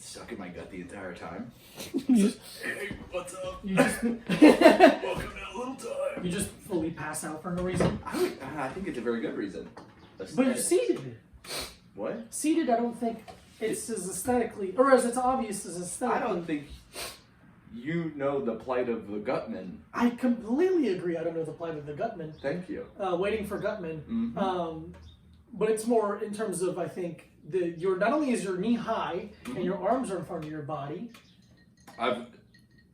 stuck in my gut the entire time. You Hey, what's up? just Welcome to a little time. you just fully pass out for no reason. I think it's a very good reason. But you're seated. What? Seated, I don't think it's as aesthetically, or as it's obvious as aesthetically. I don't think you know the plight of the Gutman. I completely agree. I don't know the plight of the Gutman. Thank you. Waiting for Gutman. Mm-hmm. But it's more in terms of, I think, your not only is your knee high and your arms are in front of your body. I've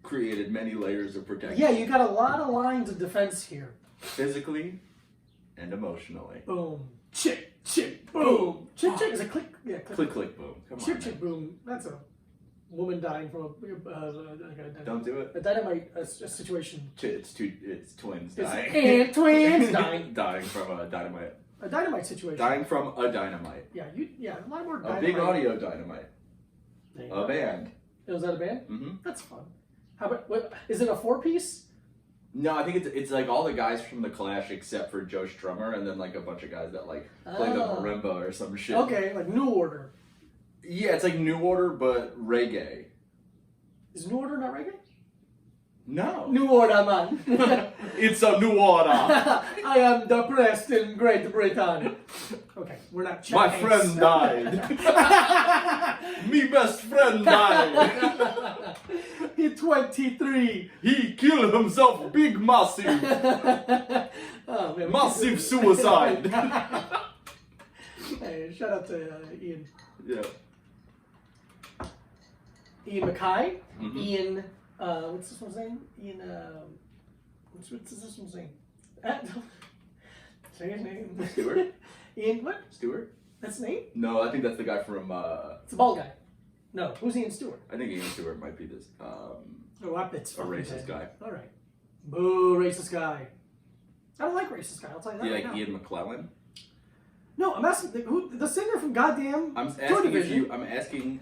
created many layers of protection. Yeah, you got a lot of lines of defense here. Physically and emotionally. Boom. Chick, chick, boom. Chick, chick is a click. Yeah, click. Click, click, boom. Come Chick, on. chick, boom. That's a woman dying from Don't do it. a dynamite a situation. It's twins It's dying. and twins dying. Dying from a dynamite. A dynamite situation. Dying from a dynamite. Yeah, a lot more A dynamite. big audio dynamite. There you A go. band. Was that a band? Mm-hmm. That's fun. How about what? Is it a 4-piece? No, I think it's like all the guys from the Clash except for Joe Strummer, and then like a bunch of guys that like play the Oh. marimba or some shit. Okay, like New Order. Yeah, it's like New Order but reggae. Is New Order not reggae? No. New Order, man. It's a New Order. I am depressed in Great Britain. Okay, we're not. My Chinese. friend died. Me best friend died. He 23. He killed himself. Big massive. Oh, man, Massive suicide. Hey, shout out to Ian. Yeah. Ian Mackay. Mhm. Ian. What's this one's name? Ian. What's this one's name? Say his name. Stewart? Ian. What? Stewart? That's his name? No, I think that's the guy from. It's a bald guy. No, who's Ian Stewart? I think Ian Stewart might be this. Oh, it's A racist guy. All right. Boo, racist guy. I don't like racist guy. I'll tell you that. Yeah, right like now. Ian McClellan. No, I'm asking the singer from goddamn. I'm Joy asking if Division. you. I'm asking.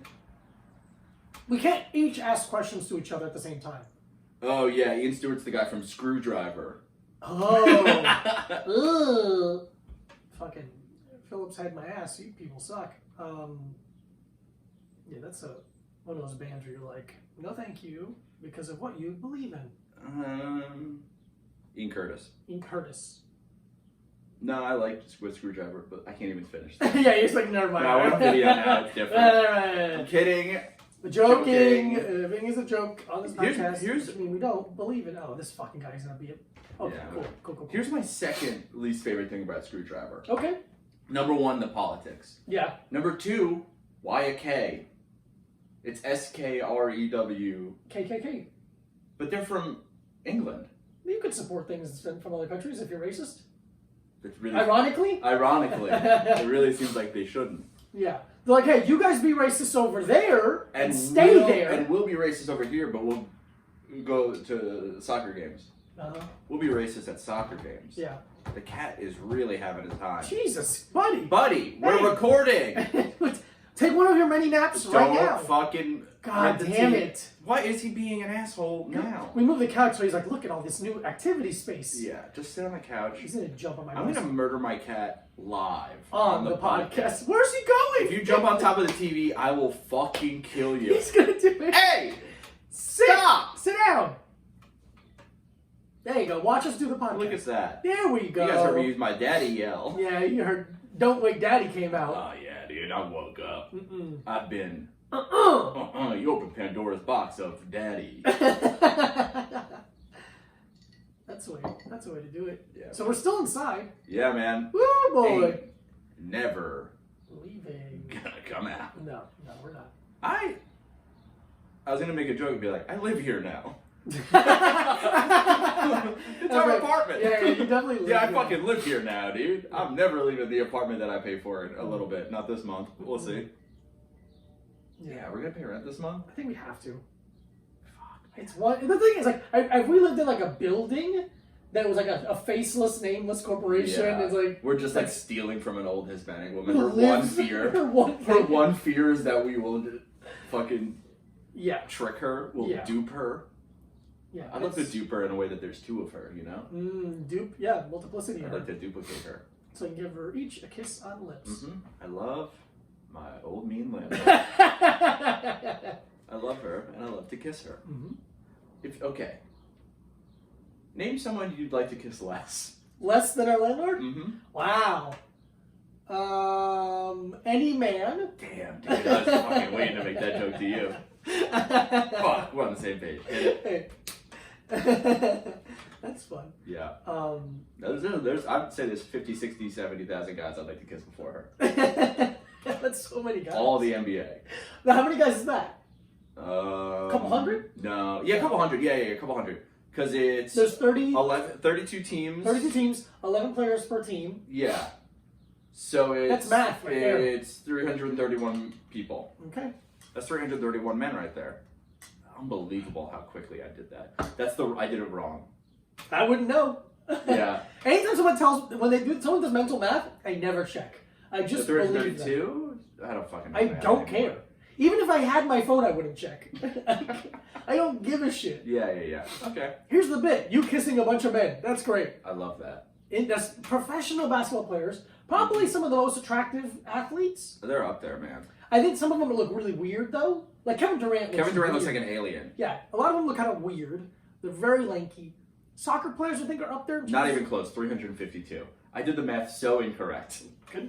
We can't each ask questions to each other at the same time. Oh yeah, Ian Stewart's the guy from Screwdriver. Oh. Ugh. Fucking Phillips had my ass. You people suck. Yeah, that's one of those bands where you're like, no, thank you, because of what you believe in. Ian Curtis. Ian Curtis. No, I like with Screwdriver, but I can't even finish. Yeah, he's like, never mind. No, we're on video now. It's different. I'm kidding. Joking. Everything is a joke on this Here's- podcast. here's- which mean we don't believe in. Oh, this fucking guy's gonna be it. Okay, Yeah. cool. Here's my second least favorite thing about Screwdriver. Okay. Number one, the politics. Yeah. Number two, why a K? It's SKREW, KKK. but they're from England. You could support things from other countries if you're racist. It's really Ironically. Ironically, it really seems like they shouldn't. Yeah. They're like, hey, you guys be racist over there and stay we'll, there. And we'll be racist over here, but we'll go to soccer games. Uh-huh. We'll be racist at soccer games. Yeah. The cat is really having his time. Jesus, buddy. Buddy, we're Hey. recording. Take one of your many naps right Don't now. fucking. God damn it. Why is he being an asshole now? We moved the couch so he's like, look at all this new activity space. Yeah, just sit on the couch. He's gonna jump on my I'm bus. gonna murder my cat live on the podcast. Where's he going? If you jump on top of the TV, I will fucking kill you. He's gonna do it. Hey! Stop! Sit down. There you go. Watch us do the podcast. Look at that. There we go. You guys heard me use my daddy yell. Yeah, you heard Don't Wake Daddy came out. Oh yeah, dude, I woke up. Mm-mm. I've been. Uh-uh. You opened Pandora's box of daddy. That's the way to do it. Yeah. So we're still inside. Yeah, man. Woo boy. Ain't never Leaving. gonna come out. No, we're not. I was gonna make a joke and be like, I live here now. It's our right. apartment. Yeah, you definitely live Yeah, I here. fucking live here now, dude. I'm never leaving the apartment that I pay for in a little bit. Not this month. We'll see. Yeah, we're gonna pay rent this month. I think we have to. Fuck. It's one. The thing is, like, if we lived in like a building that was like a faceless, nameless corporation, Yeah. it's like We're just like like- stealing from an old Hispanic woman. Her one lives- fear. her one Her thing. one fear is that we will fucking Yeah, trick her. We'll Yeah. dupe her. yeah. I'd love to it's- dupe her in a way that there's two of her, you know? Dupe. Yeah, multiplicity. I'd like to duplicate her. So I can give her each a kiss on the lips. I love my old mean lips. to kiss her. Mm-hmm. Okay. Name someone you'd like to kiss less. Less than our landlord? Mm-hmm. Wow. Any man. Damn, dude, I was fucking waiting to make that joke to you. Fuck, we're on the same page. Hey. That's fun. Yeah. I'd say there's 50, 60, 70,000 guys I'd like to kiss before her. That's so many guys. All the NBA. Now, how many guys is that? Couple hundred? No. Yeah, a couple hundred. Yeah, a couple hundred. Because it's There's 32 teams. 32 teams, 11 players per team. Yeah. So it's... That's math right there. It's 331 people. Okay. That's 331 men right there. Unbelievable how quickly I did that. I did it wrong. I wouldn't know. Yeah. Anytime someone does mental math, I never check. I just believe them. 332? I don't fucking know. I don't care. Even if I had my phone, I wouldn't check. I don't give a shit. Yeah. Okay. Here's the bit. You kissing a bunch of men. That's great. I love that. That's professional basketball players. Probably some of the most attractive athletes. They're up there, man. I think some of them look really weird, though. Like Kevin Durant looks like an alien. Yeah. A lot of them look kind of weird. They're very lanky. Soccer players, I think, are up there. Not even close. 352. I did the math so incorrect.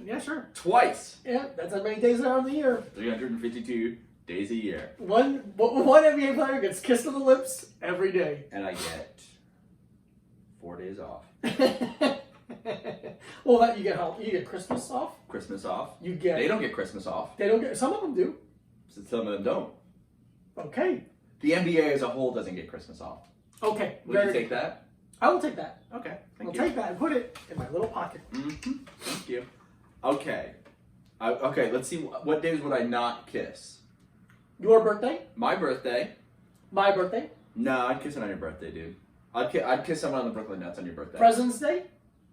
Yeah, sure. Twice. Yeah, that's how many days there are in the year. 352 days a year. One NBA player gets kissed on the lips every day. And I get 4 days off. Well, you get Christmas off. Christmas off. They don't get Christmas off. They don't get. Some of them do. Some of them don't. Okay. The NBA as a whole doesn't get Christmas off. Okay. Will you take that? I will take that. Okay. I'll take that and put it in my little pocket. Mm-hmm. Thank you. Okay. Okay. Let's see. What days would I not kiss? Your birthday. My birthday. My birthday. No, I'd kiss it on your birthday, dude. I'd kiss someone on the Brooklyn Nets on your birthday. President's Day.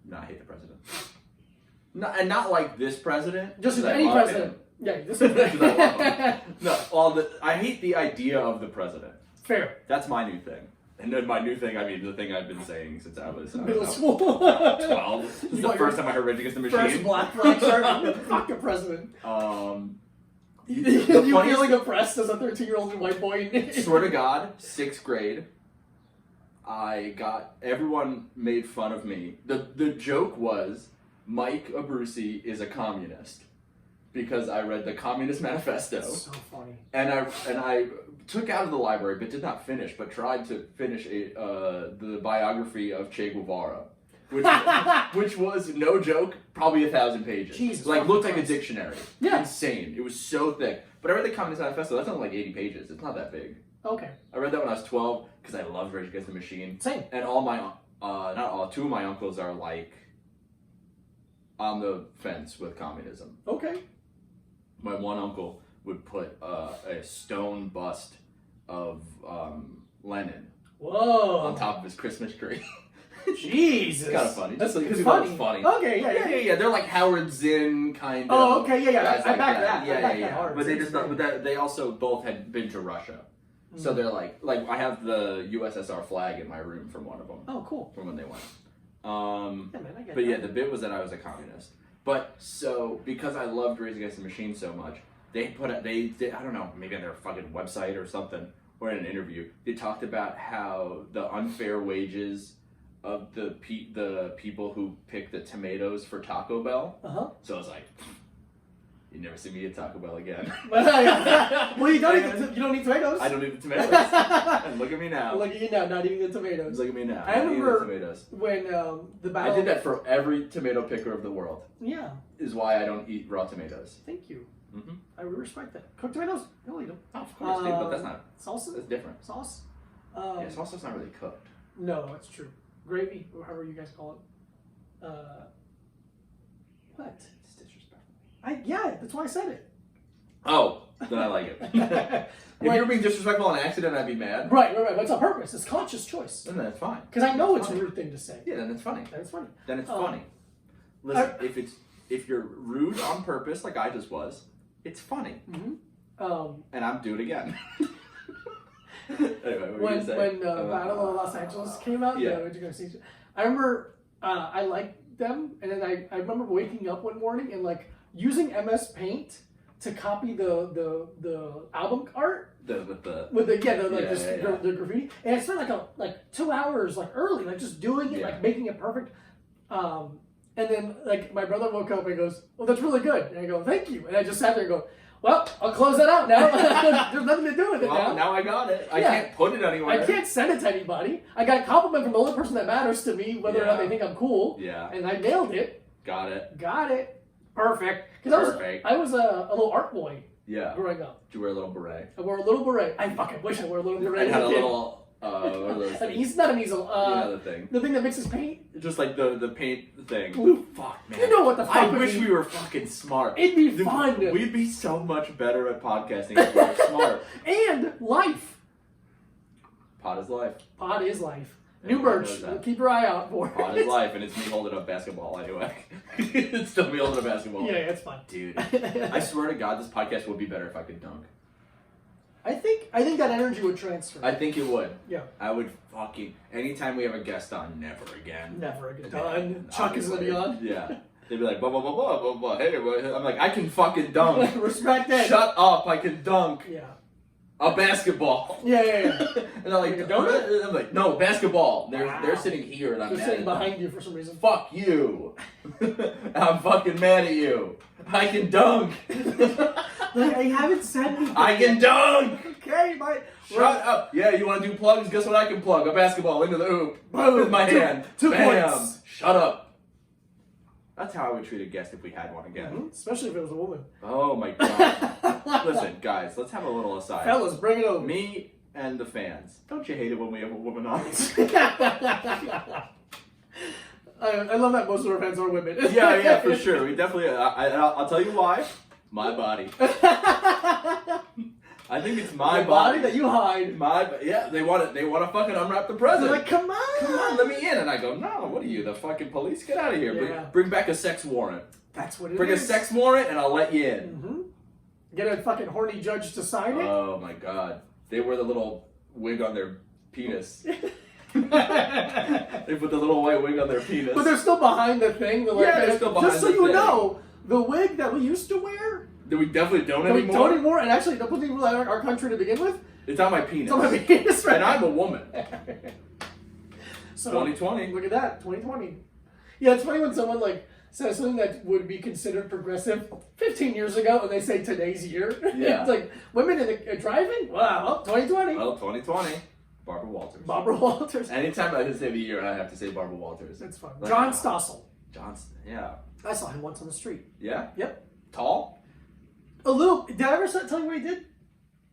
No, I hate the president. No, and not like this president. Just any president. Him. Yeah, this No, I hate the idea of the president. Fair. That's my new thing. And then my new thing, I mean, the thing I've been saying since I was middle school. 12. This is the first time I heard Rage Against the Machine. First black flag shirt. Fuck the president. You feeling oppressed as a 13-year-old white boy? Swear to God, 6th grade, everyone made fun of me. The joke was Mike Abruzzi is a communist because I read the Communist Manifesto. That's so funny. And I took out of the library, but did not finish, but tried to finish the biography of Che Guevara. Which was, no joke, probably 1,000 pages. Jesus, looked like a dictionary. Yeah. Insane. It was so thick. But I read the Communist Manifesto. That's only like 80 pages. It's not that big. Okay. I read that when I was 12 because I loved Rage Against the Machine. Same. And all my, not all, 2 of my uncles are like on the fence with communism. Okay. My one uncle would put a stone bust of Lenin on top of his Christmas tree. Jesus. It's kind of funny. That's funny. Funny. Okay, Yeah. They're like Howard Zinn kind of. Oh, okay, yeah. Guys I like back that. Yeah. But they just not. But they also both had been to Russia, so they're like I have the USSR flag in my room from one of them. Oh, cool. From when they went. Yeah, man, I get But that. yeah, the bit was that I was a communist. But so because I loved Rage Against the Machine so much, they did, I don't know, maybe on their fucking website or something, or in an interview, they talked about how the unfair wages of the people who pick the tomatoes for Taco Bell. So I was like, you never see me at Taco Bell again. Well, you don't need tomatoes. I don't need the tomatoes. And look at me now. Look at you now, not eating the tomatoes. Look at me now. I remember tomatoes. when the battle. I did that for every tomato picker of the world. Yeah. Is why I don't eat raw tomatoes. Thank you. Mm-hmm. I respect that. Cooked tomatoes, I'll eat them. Oh, of course, dude, but that's not. Salsa? That's different. Sauce? Yeah, salsa's not really cooked. No, that's true. Gravy, or however you guys call it. What? It's disrespectful. Yeah, that's why I said it. Oh, then I like it. If you were being disrespectful on accident, I'd be mad. Right. But it's on purpose. It's conscious choice. Then that's fine. Because I know it's a rude thing to say. Yeah, then it's funny. Then it's funny. Listen, if you're rude on purpose, like I just was, it's funny. Mm-hmm. And I'm do it again. Anyway, when Battle of Los Angeles came out, I remember I liked them, and then I remember waking up one morning and like using MS Paint to copy the album art with the the graffiti, and I spent like 2 hours early just doing it, making it perfect. And then my brother woke up and he goes, "Well, that's really good," and I go, "Thank you," and I just sat there and go, "Well, I'll close that out now. There's nothing to do with it now. Now I got it. I can't put it anywhere. I can't send it to anybody. I got a compliment from the only person that matters to me, whether or not they think I'm cool. Yeah. And I nailed it. Got it. Perfect. Because I was a little art boy. Yeah. Growing up. Did you wear a little beret? I wore a little beret. I fucking wish I wore a little beret. I had a little. What are those things? Not an easel. The thing. The thing that mixes paint. Just like the paint thing. Fuck, man. You know what the fuck? I wish we were fucking smart. It'd be fun. We'd be so much better at podcasting if we were smart. And life. Pod is life. Pod is life. New merch. Keep your eye out for it. Pod is life, and it's me holding up basketball anyway. It's still me holding up basketball. Yeah, it's fun. Dude, I swear to God, this podcast would be better if I could dunk. I think that energy would transfer. I think it would. Yeah. I would fucking... Anytime we have a guest on, never again. Never again. Done. Chuck is gonna be on. Yeah. They'd be like, blah, blah, blah, blah, blah, blah. Hey, I'm like, I can fucking dunk. Respect it. Shut up, I can dunk. Yeah. A basketball. Yeah. And they're like, donut? I'm like, no, basketball. They're sitting here and I'm They're mad sitting at behind them. you for some reason. Fuck you. I'm fucking mad at you. I can dunk. I haven't said anything. I can dunk. Okay, Shut up. Yeah, you want to do plugs? Guess what I can plug? A basketball into the hoop. Boom. With my hand. Two Bam. points. Shut up. That's how I would treat a guest if we had one again. Mm-hmm. Especially if it was a woman. Oh my God. Listen, guys, let's have a little aside. Fellas, bring it over. Me and the fans. Don't you hate it when we have a woman on? I love that most of our fans are women. Yeah, for sure. We definitely. I'll tell you why. My body. I think it's my body that you hide. They want to fucking unwrap the present. They're like, come on, let me in. And I go, no, what are you, the fucking police? Get out of here. Yeah. Bring back a sex warrant. That's what it is. Bring a sex warrant and I'll let you in. Mm-hmm. Get a fucking horny judge to sign it. Oh my God. They wear the little wig on their penis. They put the little white wig on their penis. But they're still behind the thing. They're still behind just so the you thing. know, the wig that we used to wear. We definitely don't anymore. We don't anymore, and actually, don't even like our country to begin with. It's on my penis. It's on my penis, right? And I'm a woman. So 2020. Look at that, 2020. Yeah, it's funny when someone says something that would be considered progressive 15 years ago, and they say today's year. Yeah. It's like women in a drive-in. Wow, 2020. Well, 2020. Barbara Walters. Barbara Walters. Anytime I can say the year, I have to say Barbara Walters. That's fun. John Stossel. Johnson. Yeah. I saw him once on the street. Yeah. Yep. Tall. A little. Did I ever tell you what he did?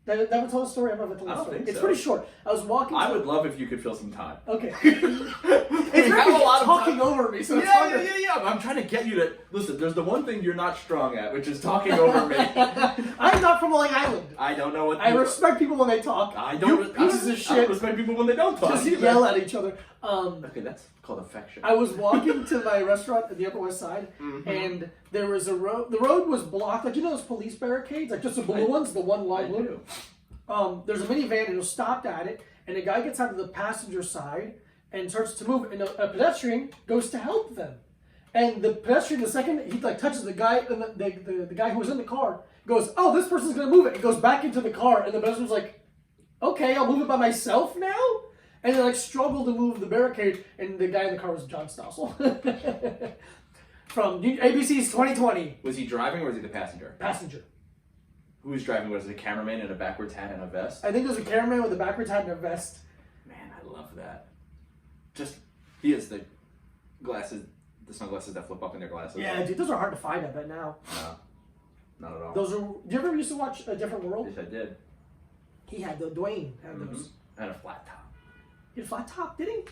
Did I ever tell the story? I've never told the story. Think so. It's pretty short. I was walking. I would love if you could fill some time. Okay. It's have a lot of talking over me, so it's harder. Yeah. I'm trying to get you to listen. There's the one thing you're not strong at, which is talking over me. I'm not from Long Island. I don't know what. I respect people when they talk. I don't. Pieces of shit. I don't respect people when they don't talk. Just either. yell at each other. Okay, that's called affection. I was walking to my restaurant at the Upper West Side, and there was a road. The road was blocked, like those police barricades, like just the blue ones, the one long blue. There's a minivan, and it stopped at it, and a guy gets out of the passenger side and starts to move, and a pedestrian goes to help them. And the pedestrian, the second he touches the guy, and the guy who was in the car goes, "Oh, this person's gonna move it." It goes back into the car, and the pedestrian's like, "Okay, I'll move it by myself now." And they struggled to move the barricade, and the guy in the car was John Stossel from ABC's 2020. Was he driving or was he the passenger? Passenger. Who was driving? Was it a cameraman in a backwards hat and a vest? I think it was a cameraman with a backwards hat and a vest. Man, I love that. He has the glasses, the sunglasses that flip up in their glasses. Yeah, dude, those are hard to find, I bet now. No, not at all. Those are. Do you ever used to watch A Different World? Yes, I did. He had Dwayne had those. And a flat top. He had a flat top, did he?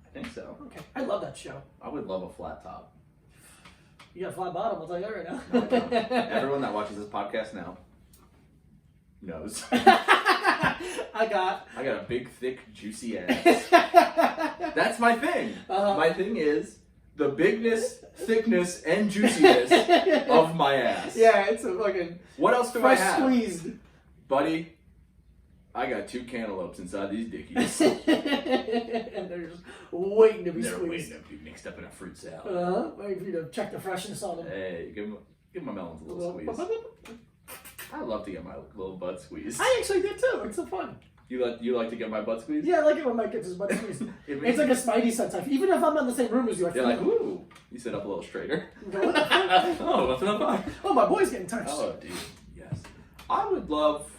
I think so. Okay, I love that show. I would love a flat top. You got a flat bottom, I'll tell you that right now. No, I don't. Everyone that watches this podcast now knows. I got a big, thick, juicy ass. That's my thing. My thing is the bigness, thickness, and juiciness of my ass. Yeah, it's a fucking. What else do fresh I have? Squeezed. Buddy, I got 2 cantaloupes inside these dickies. And they're just waiting to be They're squeezed. waiting to be mixed up in a fruit salad. Waiting for you to check the freshness on them. Hey, give my melons a little squeeze. I love to get my little butt squeezed. I actually did too. It's so fun. You like to get my butt squeezed? Yeah, I like it when Mike gets his butt squeezed. It It's like a Spidey sense. Even if I'm not in the same room as you, I feel You're like, ooh. You sit up a little straighter. What the fuck? Oh, what's up? Oh, my boy's getting touched. Oh, dude. Yes. I would love,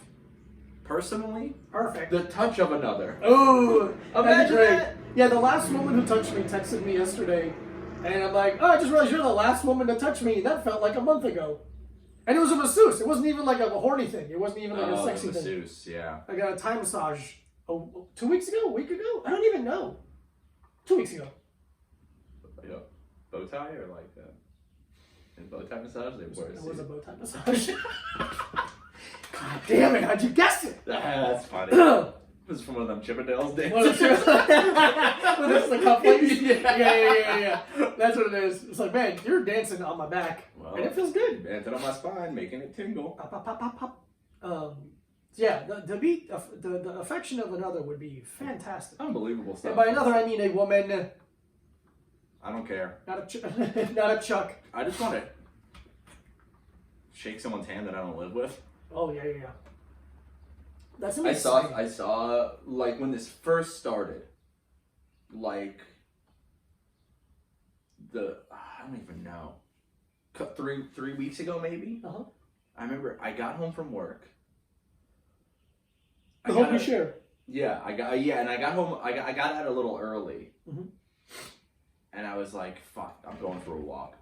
personally, Perfect. the touch of another. Oh, that'd be Imagine great. that. Yeah, the last woman who touched me texted me yesterday, and I'm like, oh, I just realized you're the last woman to touch me. That felt like a month ago. And it was a masseuse. It wasn't even like a horny thing. It wasn't even like a sexy thing. masseuse, yeah. I got a Thai massage 2 weeks ago, a week ago? I don't even know. 2 weeks ago. Like a bow tie or like a bow tie massage? They wear a It was suit. a bow tie massage. God damn it, how'd you guess it? That's funny. This is from one of them Chippendales days. Well, this is the cufflinks? Yeah. That's what it is. It's like, man, you're dancing on my back. Well, and it feels good. Dancing on my spine, making it tingle. Pop, pop, pop, pop, pop. Yeah, the affection of another would be fantastic. Unbelievable stuff. And by another, I mean a woman, I don't care. not a Chuck. I just want to shake someone's hand that I don't live with. Oh yeah. That's I saw like when this first started, like I don't even know, 3 weeks ago maybe. Uh-huh. I remember I got home from work. The home you share. Yeah, I got home. I got out a little early, and I was like, "Fuck, I'm going for a walk."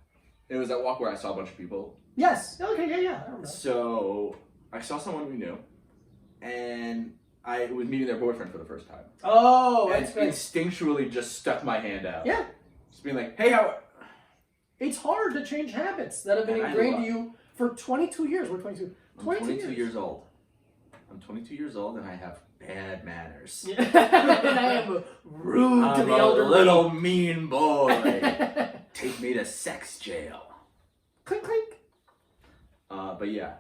It was that walk where I saw a bunch of people. Yes. Okay. Yeah. I remember. So I saw someone we knew, and I was meeting their boyfriend for the first time. Oh, And that's great. instinctually just stuck my hand out. Yeah. Just being like, "Hey, how?" It's hard to change habits that have been And I ingrained love- to you for 22 years. We're 22. I'm 22 years old. I'm 22 years old, and I have bad manners. Yeah. And I am rude to I'm the a elderly. little mean boy. Take me to sex jail. Clink, clink. But yeah,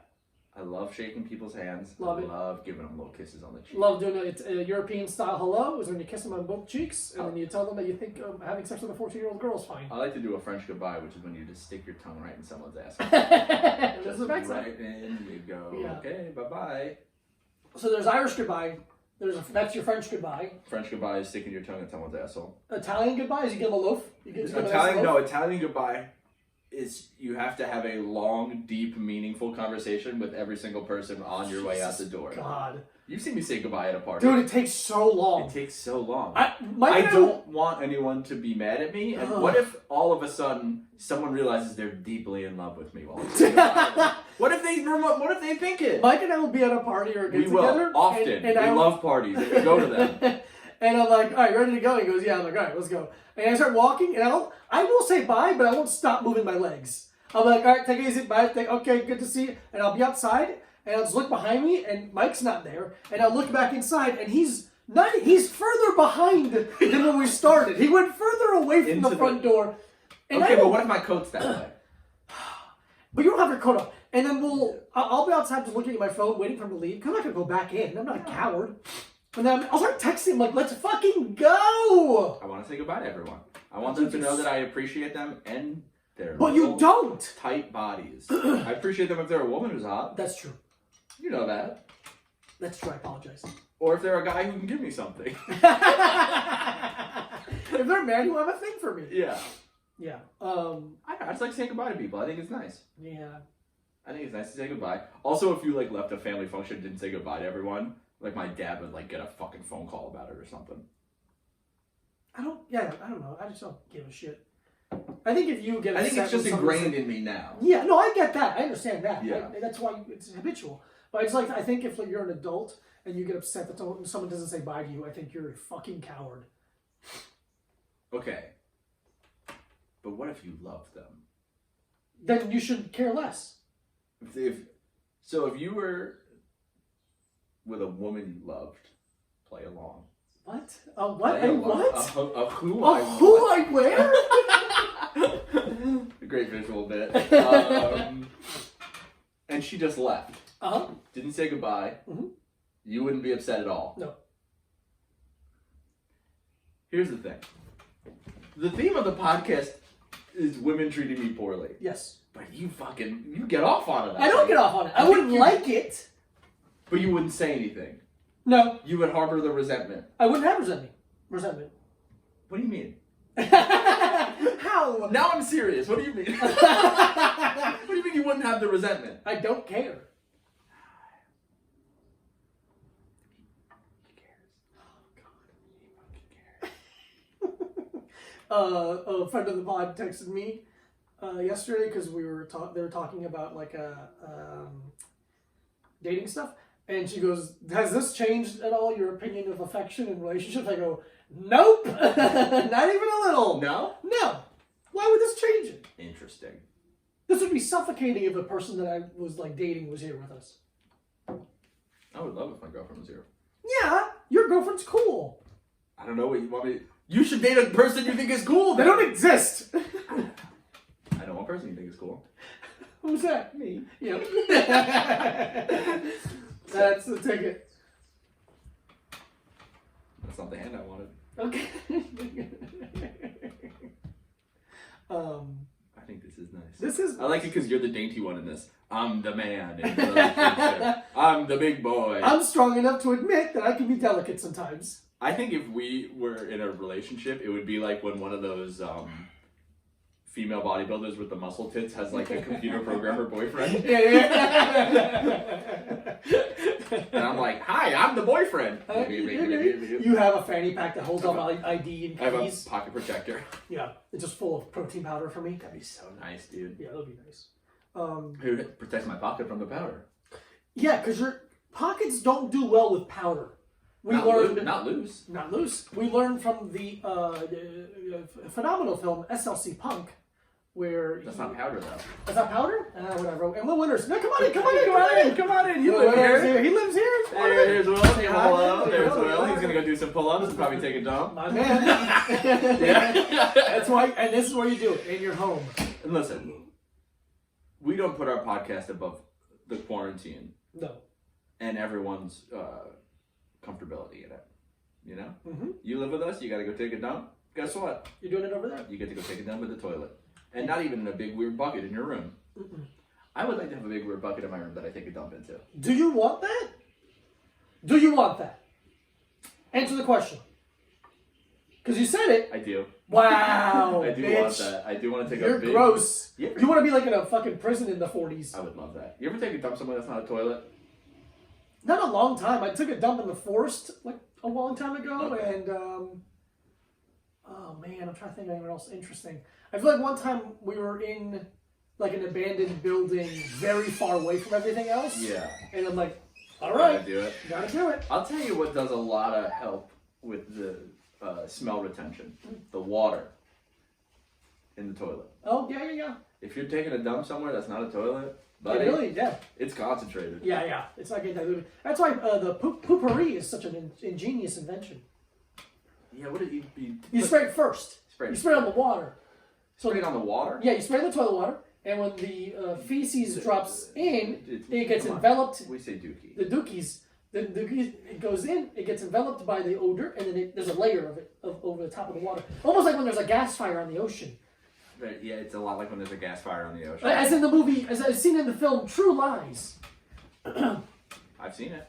I love shaking people's hands. Love I it. love giving them little kisses on the cheek. Love doing it. It's a European style hello, is when you kiss them on both cheeks, and then you tell them that you think having sex with a 14-year-old girl is fine. I like to do a French goodbye, which is when you just stick your tongue right in someone's ass. This Just is excellent. right in, you go, Yeah. okay, bye-bye. So there's Irish goodbye. That's your French goodbye. French goodbye is sticking your tongue in someone's asshole. Italian goodbye is you give them a loaf. You give them a nice Italian, loaf. no, Italian goodbye is you have to have a long, deep, meaningful conversation with every single person on your way out the door. God. You've seen me say goodbye at a party. Dude, it takes so long. It takes so long. I I don't want anyone to be mad at me. And Ugh. what if all of a sudden someone realizes they're deeply in love with me while I'm saying goodbye? What if they think it? Mike and I will be at a party or a get We will together. often. And we love parties. We go to them. And I'm like, all right, ready to go? He goes, yeah. I'm like, all right, let's go. And I start walking, and I will say bye, but I won't stop moving my legs. I'm like, all right, take it easy, bye. Okay, good to see you. And I'll be outside, and I'll just look behind me, and Mike's not there. And I'll look back inside, and he's further behind than when we started. He went further away from Into the front door. And Okay, but what if my coat's that way? But you don't have your coat on. And then I'll be outside just looking at my phone, waiting for him to leave. Because I'm not going to go back in. I'm not a coward. And then I'll start texting him, like, let's fucking go. I want to say goodbye to everyone. I want them to know that I appreciate them and their But you little don't. tight bodies. I appreciate them if they're a woman who's hot. That's true. You know that. That's true. I apologize. Or if they're a guy who can give me something. If they're a man who have a thing for me. Yeah. Yeah. I just like saying goodbye to people. I think it's nice. Yeah. I think it's nice to say goodbye. Also, if you like left a family function and didn't say goodbye to everyone, like my dad would like get a fucking phone call about it or something. I don't know. I just don't give a shit. I think if you get I think upset it's just when someone ingrained says- in me now. Yeah, no, I get that. I understand that. Yeah. That's why it's habitual. But it's like, I think if like, you're an adult and you get upset that someone doesn't say bye to you, I think you're a fucking coward. Okay. But what if you love them? Then you should care less. If you were with a woman you loved, play along. What? What? Play A along. what? A who A I who I wear? A great visual bit. And she just left. Uh-huh. Didn't say goodbye. Mhm. You wouldn't be upset at all. No. Here's the thing. The theme of the podcast is women treating me poorly. Yes. But you get off on it. I don't get off on it. I wouldn't like it. But you wouldn't say anything. No. You would harbor the resentment. I wouldn't have resentment. What do you mean? How? Now I'm serious. What do you mean? What do you mean you wouldn't have the resentment? I don't care. A friend of the pod texted me yesterday because they were talking about like dating stuff, and she goes, "Has this changed at all your opinion of affection and relationships?" I go, "Nope, not even a little. No? No. Why would this change it? Interesting. This would be suffocating if a person that I was like dating was here with us." I would love if my girlfriend was here. Yeah, your girlfriend's cool. I don't know what you want me to... You should date a person you think is cool. They don't exist. I know one person you think is cool. Who's that? Me. Yep. That's the ticket. That's not the hand I wanted. Okay. I think this is nice. This is... I like it because you're the dainty one in this. I'm the man in the relationship. I'm the big boy. I'm strong enough to admit that I can be delicate sometimes. I think if we were in a relationship, it would be like when one of those female bodybuilders with the muscle tits has like a computer programmer boyfriend. Yeah. And I'm like, hi, I'm the boyfriend. You have a fanny pack that holds all my ID and I have keys. a pocket protector. Yeah, it's just full of protein powder for me. That'd be so nice, dude. Yeah, that'll be nice. It protects my pocket from the powder. Yeah, because your pockets don't do well with powder. We Not learned not loose. Not loose. We learned from the phenomenal film SLC Punk, where That's not powder though. Is that powder? Whatever. And Will Winters. No, come on in. Come on in. You Will live Winters here. He lives here. There's Will. Say Hi, hello. Will. There's Will. Will. He's gonna go do some pull-ups and probably take a dump. My man. Yeah. That's why. And this is where you do it in your home. And listen, we don't put our podcast above the quarantine No. and everyone's comfortability in it. You know? Mm-hmm. You live with us, you gotta go take a dump. Guess what? You're doing it over there. You get to go take a dump at the toilet. And not even in a big weird bucket in your room. Mm-mm. I would like to have a big weird bucket in my room that I take a dump into. Do you want that? Do you want that? Answer the question. Because you said it. I do. Wow. I do bitch. want that. I do want to take You're a big... gross. Yeah. You want to be like in a fucking prison in the 40s. I would love that. You ever take a dump somewhere that's not a toilet? Not a long time. I took a dump in the forest like a long time ago, Okay. and oh man, I'm trying to think of anyone else interesting. I feel like one time we were in like an abandoned building, very far away from everything else. Yeah. And I'm like, all right, Gotta do it. gotta do it. I'll tell you what does a lot of help with the smell retention. The water in the toilet. Oh yeah. If you're taking a dump somewhere that's not a toilet, buddy, Really, yeah. it's concentrated. Yeah. It's not getting diluted. That's why the poopery is such an ingenious invention. Yeah, what did you... You spray it first. Spray You it. spray it on the water. So Spray it on the water? yeah, you spray the toilet water, and when the feces drops in, it gets Come on. enveloped. We say dookie. The dookies, it goes in, it gets enveloped by the odor, and then there's a layer of it over the top of the water. Almost like when there's a gas fire on the ocean. Right, yeah, it's a lot like when there's a gas fire on the ocean. As in the movie, as I've seen in the film True Lies. I've seen it.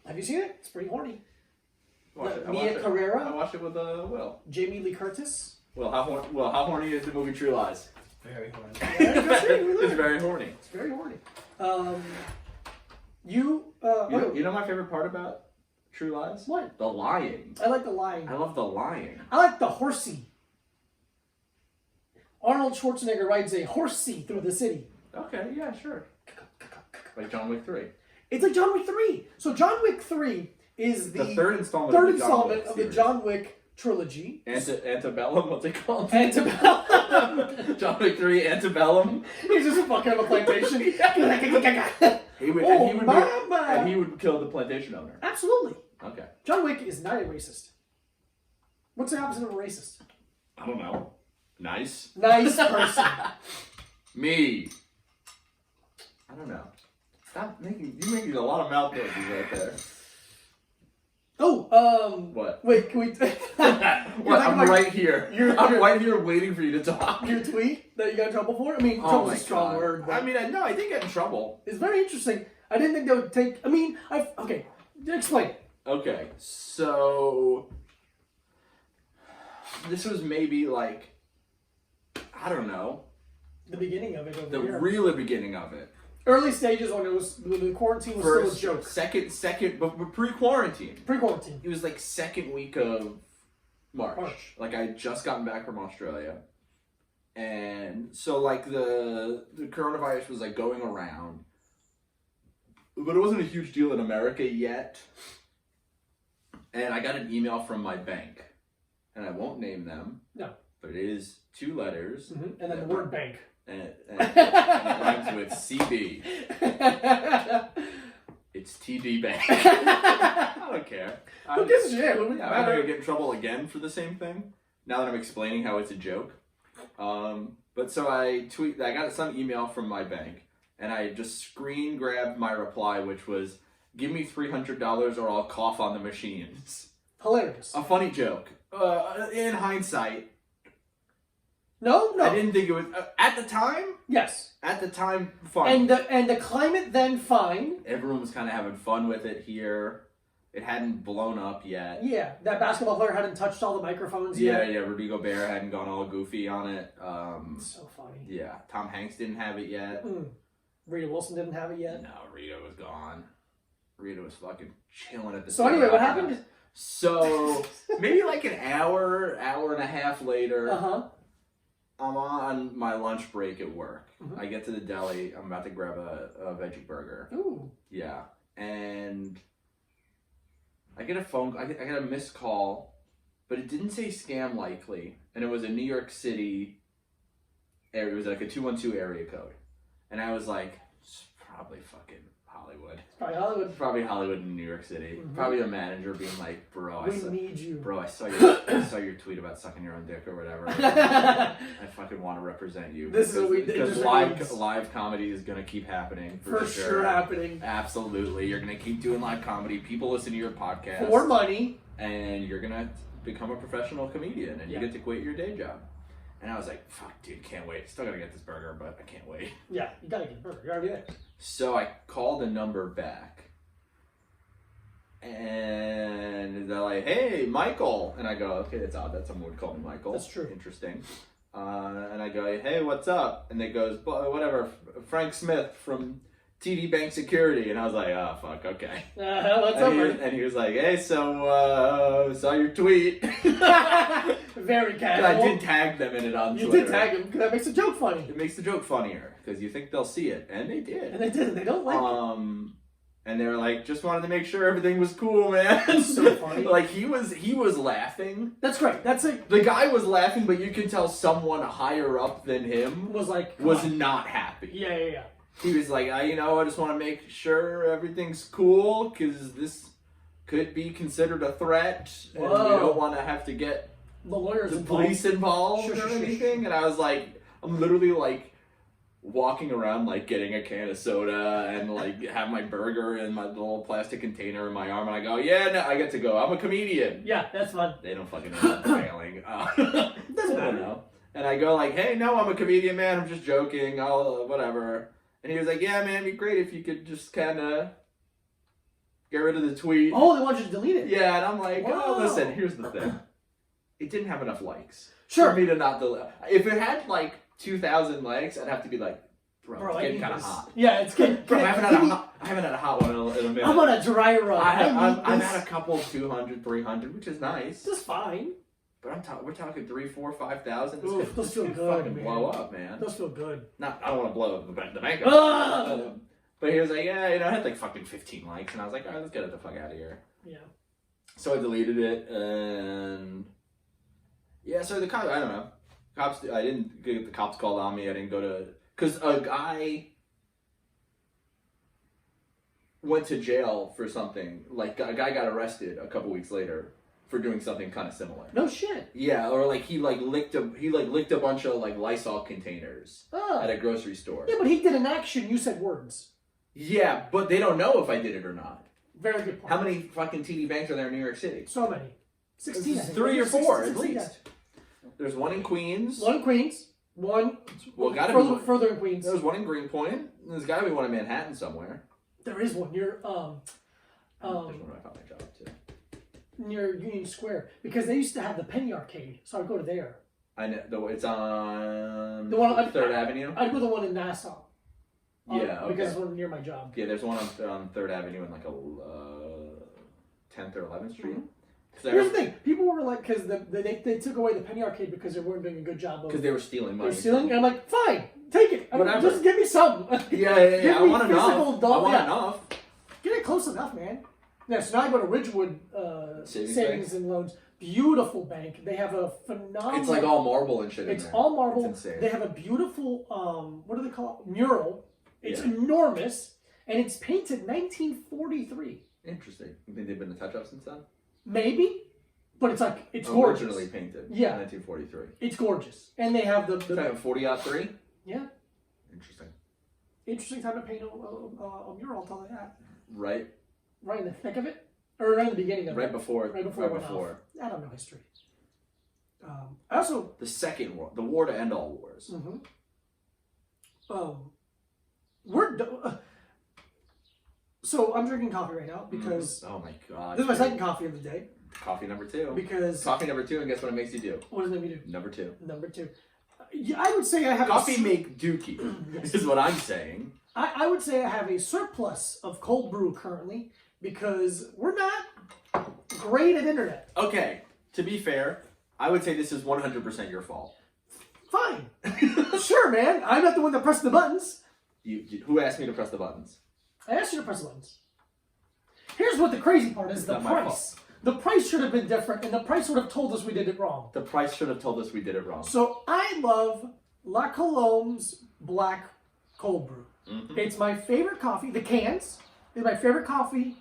Have you seen it? It's pretty horny. I Mia Carrera? I watched it with Will. Jamie Lee Curtis. Well, how horny is the movie True Lies? Very horny. It's very horny. It's very horny. You know my favorite part about True Lies? What? The lying. I like the lying. I love the lying. I like the horsey. Arnold Schwarzenegger rides a horsey through the city. Okay, yeah, sure. Like John Wick 3. It's like John Wick 3. So John Wick 3 is the third installment of the John Wick trilogy. Antebellum, what's it called? Antebellum. John Wick 3, Antebellum. He's just fucking up a plantation. He would, Oh, and he would kill the plantation owner. Absolutely. Okay. John Wick is not a racist. What's the opposite of a racist? I don't know. Nice. Nice person. Me. I don't know. You're making a lot of mouth noises right there. Oh, What? Wait, can we... What? I'm right here. I'm right here waiting for you to talk. Your tweet that you got in trouble for? I mean, trouble's a strong word. But I mean, no, I did get in trouble. it's very interesting. I didn't think that would take... I mean, okay, explain it. Okay, so... This was maybe like... I don't know. The beginning of it over The here. real beginning of it. Early stages when the quarantine was still a joke. But pre-quarantine. Pre-quarantine. It was like second week of March. Like I had just gotten back from Australia. And so like the coronavirus was like going around. But it wasn't a huge deal in America yet. And I got an email from my bank. And I won't name them. No. But it is 2 letters. Mm-hmm. And then the word bank. And it rhymes with CB. It's TD Bank. I don't care. Who gives a shit? I'm not going to get in trouble again for the same thing. Now that I'm explaining how it's a joke. But so I got some email from my bank. And I just screen grabbed my reply, which was, give me $300 or I'll cough on the machines. Hilarious. A funny joke. In hindsight. No. I didn't think it was... at the time? Yes. At the time, fine. And the climate then, fine. Everyone was kind of having fun with it here. It hadn't blown up yet. Yeah, that basketball player hadn't touched all the microphones yet. Yeah, Rudy Gobert hadn't gone all goofy on it. So funny. Yeah, Tom Hanks didn't have it yet. Rita Wilson didn't have it yet. No, Rita was gone. Rita was fucking chilling at the So anyway, what happened? So, maybe like an hour and a half later... Uh-huh. I'm on my lunch break at work. I get to the deli. I'm about to grab a veggie burger. Ooh. Yeah. And I get a phone. I got a missed call, but it didn't say scam likely. And it was a New York City area. It was like a 212 area code. And I was like, it's probably fucking Hollywood. Probably Hollywood. Probably Hollywood in New York City. Probably a manager being like, bro, we need you. Bro, I saw your tweet about sucking your own dick or whatever. I fucking want to represent you. This is what we because live comedy is gonna keep happening for sure happening. Absolutely, you're gonna keep doing live comedy. People listen to your podcast for money, and you're gonna become a professional comedian, and you get to quit your day job. And I was like, fuck, dude, can't wait. Still gotta get this burger, but I can't wait. Yeah, you gotta get the burger. You're already there. So I called the number back. And they're like, hey, Michael. And I go, okay, that's odd that someone would call me Michael. That's true. Interesting. And I go, hey, what's up? And they goes, whatever, Frank Smith from TD Bank Security. And I was like, oh, fuck, okay. What's up, and he was like, hey, so, saw your tweet. Very casual. I did tag them in it on Twitter. You did tag them, because that makes the joke funny. It makes the joke funnier, because you think they'll see it. And they did. And they did. They don't like it. And they were like, just wanted to make sure everything was cool, man. That's so funny. Like, he was laughing. That's great. That's it. The guy was laughing, but you could tell someone higher up than him was not happy. Yeah. He was like, I just want to make sure everything's cool, because this could be considered a threat, and we don't want to have to get the lawyers the police involved or anything. And I was like, I'm literally like, walking around like getting a can of soda and like have my burger in my little plastic container in my arm, and I go, yeah, no, I get to go. I'm a comedian. Yeah, that's fun. They don't fucking know I'm failing. Doesn't matter. Know. And I go like, hey, no, I'm a comedian, man. I'm just joking. I'll whatever. And he was like, yeah, man, it'd be great if you could just kind of get rid of the tweet. Oh, they want you to delete it. Yeah, and I'm like, oh, listen, here's the thing. It didn't have enough likes. Sure. For me to not delete. If it had like 2,000 likes, I'd have to be like, bro it's getting kind of hot. Yeah, it's getting. Bro, I haven't had a hot one in a minute. I'm on a dry run. I've had a couple 200, 300, which is nice. That's fine. But we're talking 3, 4, 5,000. Those feel good, fucking man. blow up, man. Those feel good. I don't want to blow the bank up. But he was like, yeah, I had like fucking 15 likes, and I was like, all right, let's get it the fuck out of here. Yeah. So I deleted it, and yeah, so the cops, I don't know. I didn't get the cops called on me. I didn't go to, because a guy went to jail for something. Like a guy got arrested a couple weeks later for doing something kind of similar. No shit. Yeah, or like he licked a bunch of like Lysol containers at a grocery store. Yeah, but he did an action. You said words. Yeah, but they don't know if I did it or not. Very good point. How many fucking TD Banks are there in New York City? So many. 16, I think. 3 or 4 at 16, least. There's one in Queens. One in Queens. One gotta further, be further in Queens. There's one in Greenpoint. There's got to be one in Manhattan somewhere. There is one near There's one where I found my job too. near Union Square because they used to have the Penny Arcade, so I'd go to there. I know. Though it's on The one on 3rd Avenue. I'd go to the one in Nassau. Yeah, okay. Because it's one near my job. Yeah, there's one on 3rd Avenue in like a 10th or 11th Street. Here's the thing: people were like, because they took away the Penny Arcade because they weren't doing a good job of. Because they were stealing money. They're stealing, and I'm like, fine, take it. Whatever. Just give me some. Yeah. Give I me want enough. physical I want yeah. enough. Get it close enough, man. Yeah, so now I go to Ridgewood Savings Savings and Loans. Beautiful bank. They have a phenomenal. It's like all marble and shit. It's in there. all marble. It's insane. They have a beautiful what do they call it? Mural. It's Yeah. enormous, and it's painted 1943. Interesting. You think they've been a touch up since then? Maybe, but it's like it's gorgeous. Originally painted. Yeah. 1943. It's gorgeous, and they have the 40-3. yeah. Interesting. Interesting time to paint a mural. I'll tell you that. Right. Right in the thick of it, or right in the beginning of Right it. before. Right before. It went off. I don't know history. I also. The second war, the war to end all wars. We're so I'm drinking coffee right now because oh my god, this is my second coffee of the day. Coffee number 2. Because coffee number 2, and guess what it makes you do? What does it make me do? Number 2. Number 2. Yeah, I would say I have Coffee make dookie. Yes. Is what I'm saying. I would say I have a surplus of cold brew currently because we're not great at internet. Okay, to be fair, I would say this is 100% your fault. Fine, sure, man. I'm not the one that pressed the buttons. Who asked me to press the buttons? I asked you to press the buttons. Here's what the crazy part is: It's the not my price. The price should have been different, and the price would have told us we did it wrong. The price should have told us we did it wrong. So I love La Colombe's Black Cold Brew. It's my favorite coffee. The cans is my favorite coffee,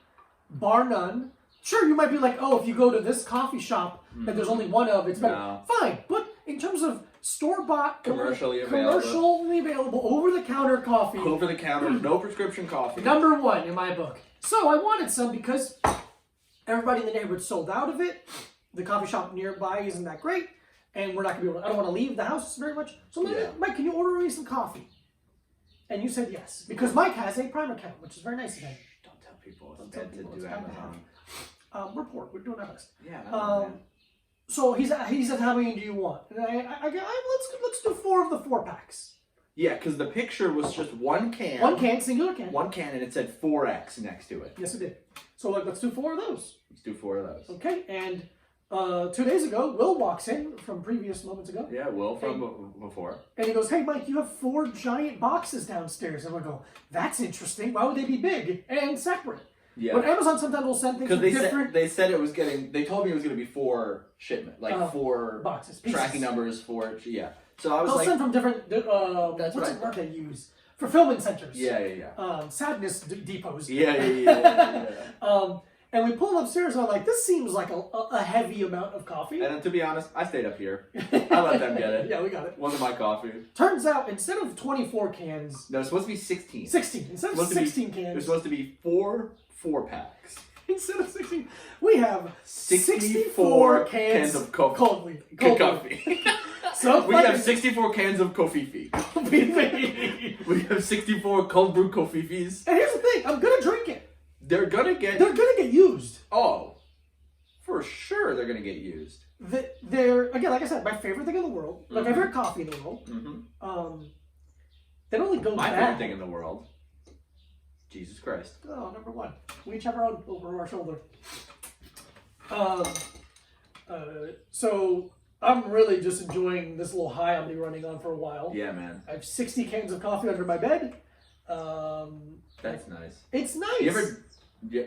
bar none. Sure, you might be like, oh, if you go to this coffee shop that there's only one of, it's better. No. Fine, but in terms of store-bought, Commercially available, over-the-counter coffee, Over the counter, no prescription coffee. number 1 in my book. So I wanted some because everybody in the neighborhood sold out of it. The coffee shop nearby isn't that great, and we're not gonna be able to, I don't want to leave the house very much. So Mike, can you order me some coffee? And you said yes, because Mike has a Prime account, which is very nice of him. Don't tell people. It's Don't tell bad to people, do it's bad to Amazon. We're poor. We're doing our best. Yeah. So he said, how many do you want? And I go, let's do 4 of the 4 packs. Yeah, because the picture was just one can. One can, singular can. One can, and it said 4X next to it. Yes, it did. So let's do 4 of those. Let's do 4 of those. Okay, and 2 days ago, Will walks in from previous moments ago. Yeah, Will from before. And he goes, hey, Mike, you have 4 giant boxes downstairs. And I go, that's interesting. Why would they be big and separate? Yeah. But Amazon sometimes will send things Because different. they said it was getting. They told me it was going to be 4 shipment, like 4 boxes, tracking pieces. numbers, 4. Yeah. So I was They'll like, send from different. That's what's right. the word they use? Fulfillment centers. yeah. Sadness depots. Yeah. And we pulled upstairs and I'm like, this seems like a heavy amount of coffee. And to be honest, I stayed up here. I let them get it. Yeah, we got it. Wasn't my coffee. Turns out, instead of 24 cans, No, it's supposed to be 16. 16. Instead of 16 There's cans, supposed to be 4 4-packs. instead of 16, we have 64 cans of coffee. cold Coffee. So We have 64 cans of Kofifi. And We have 64 cold brew Kofifis. here's the thing, I'm gonna drink it. They're gonna get used. Oh, for sure they're gonna get used. They're again, like I said, my favorite thing in the world, my favorite coffee in the world. They don't only go My bad. favorite thing in the world. Jesus Christ. Oh, number 1. We each have our own over our shoulder. So I'm really just enjoying this little high I'll be running on for a while. Yeah, man. I have 60 cans of coffee under my bed. That's nice. It's nice. You ever? Yeah.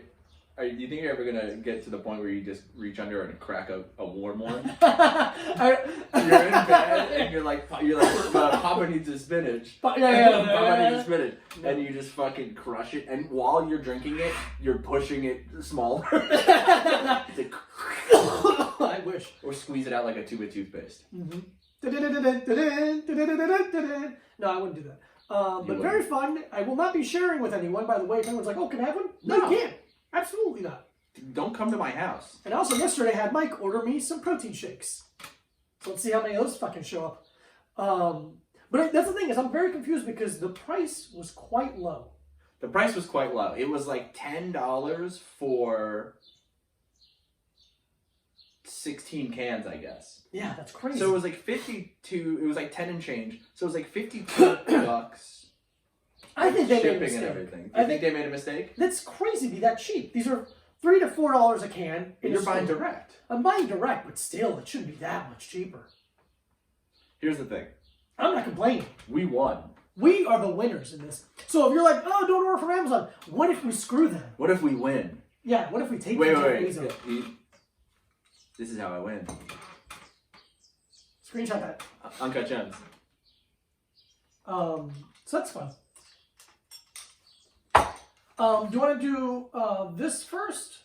Do you think you're ever gonna get to the point where you just reach under and crack a warm one? You're in bed and you're like Papa needs a spinach. Papa needs a spinach, and you just fucking crush it. And while you're drinking it, you're pushing it smaller. It's like, I wish. or squeeze it out like a tube of toothpaste. No, I wouldn't do that. But wouldn't. very fun. I will not be sharing with anyone, by the way. If anyone's like, oh, can I have one? No, No. you can't. Absolutely not. Don't come to my house. And also, yesterday I had Mike order me some protein shakes. So let's see how many of those fucking show up. But that's the thing is, I'm very confused because the price was quite low. The price was quite low. It was like $10 for 16 cans, I guess. Yeah, that's crazy. So it was like 52. It was like 10 and change. So it was like 52 bucks. I think they made a shipping mistake. and everything. I You think they made a mistake? That's crazy to be that cheap. These are $3 to $4 a can. And you're buying direct. I'm buying direct, but still, it shouldn't be that much cheaper. Here's the thing. I'm not complaining. We won. We are the winners in this. So if you're like, oh, don't order from Amazon, what if we screw them? What if we win? Yeah, what if we take Wait. the Japanese out? This is how I win. Screenshot that. Uncut Gems. So that's fun. Do you want to do this first?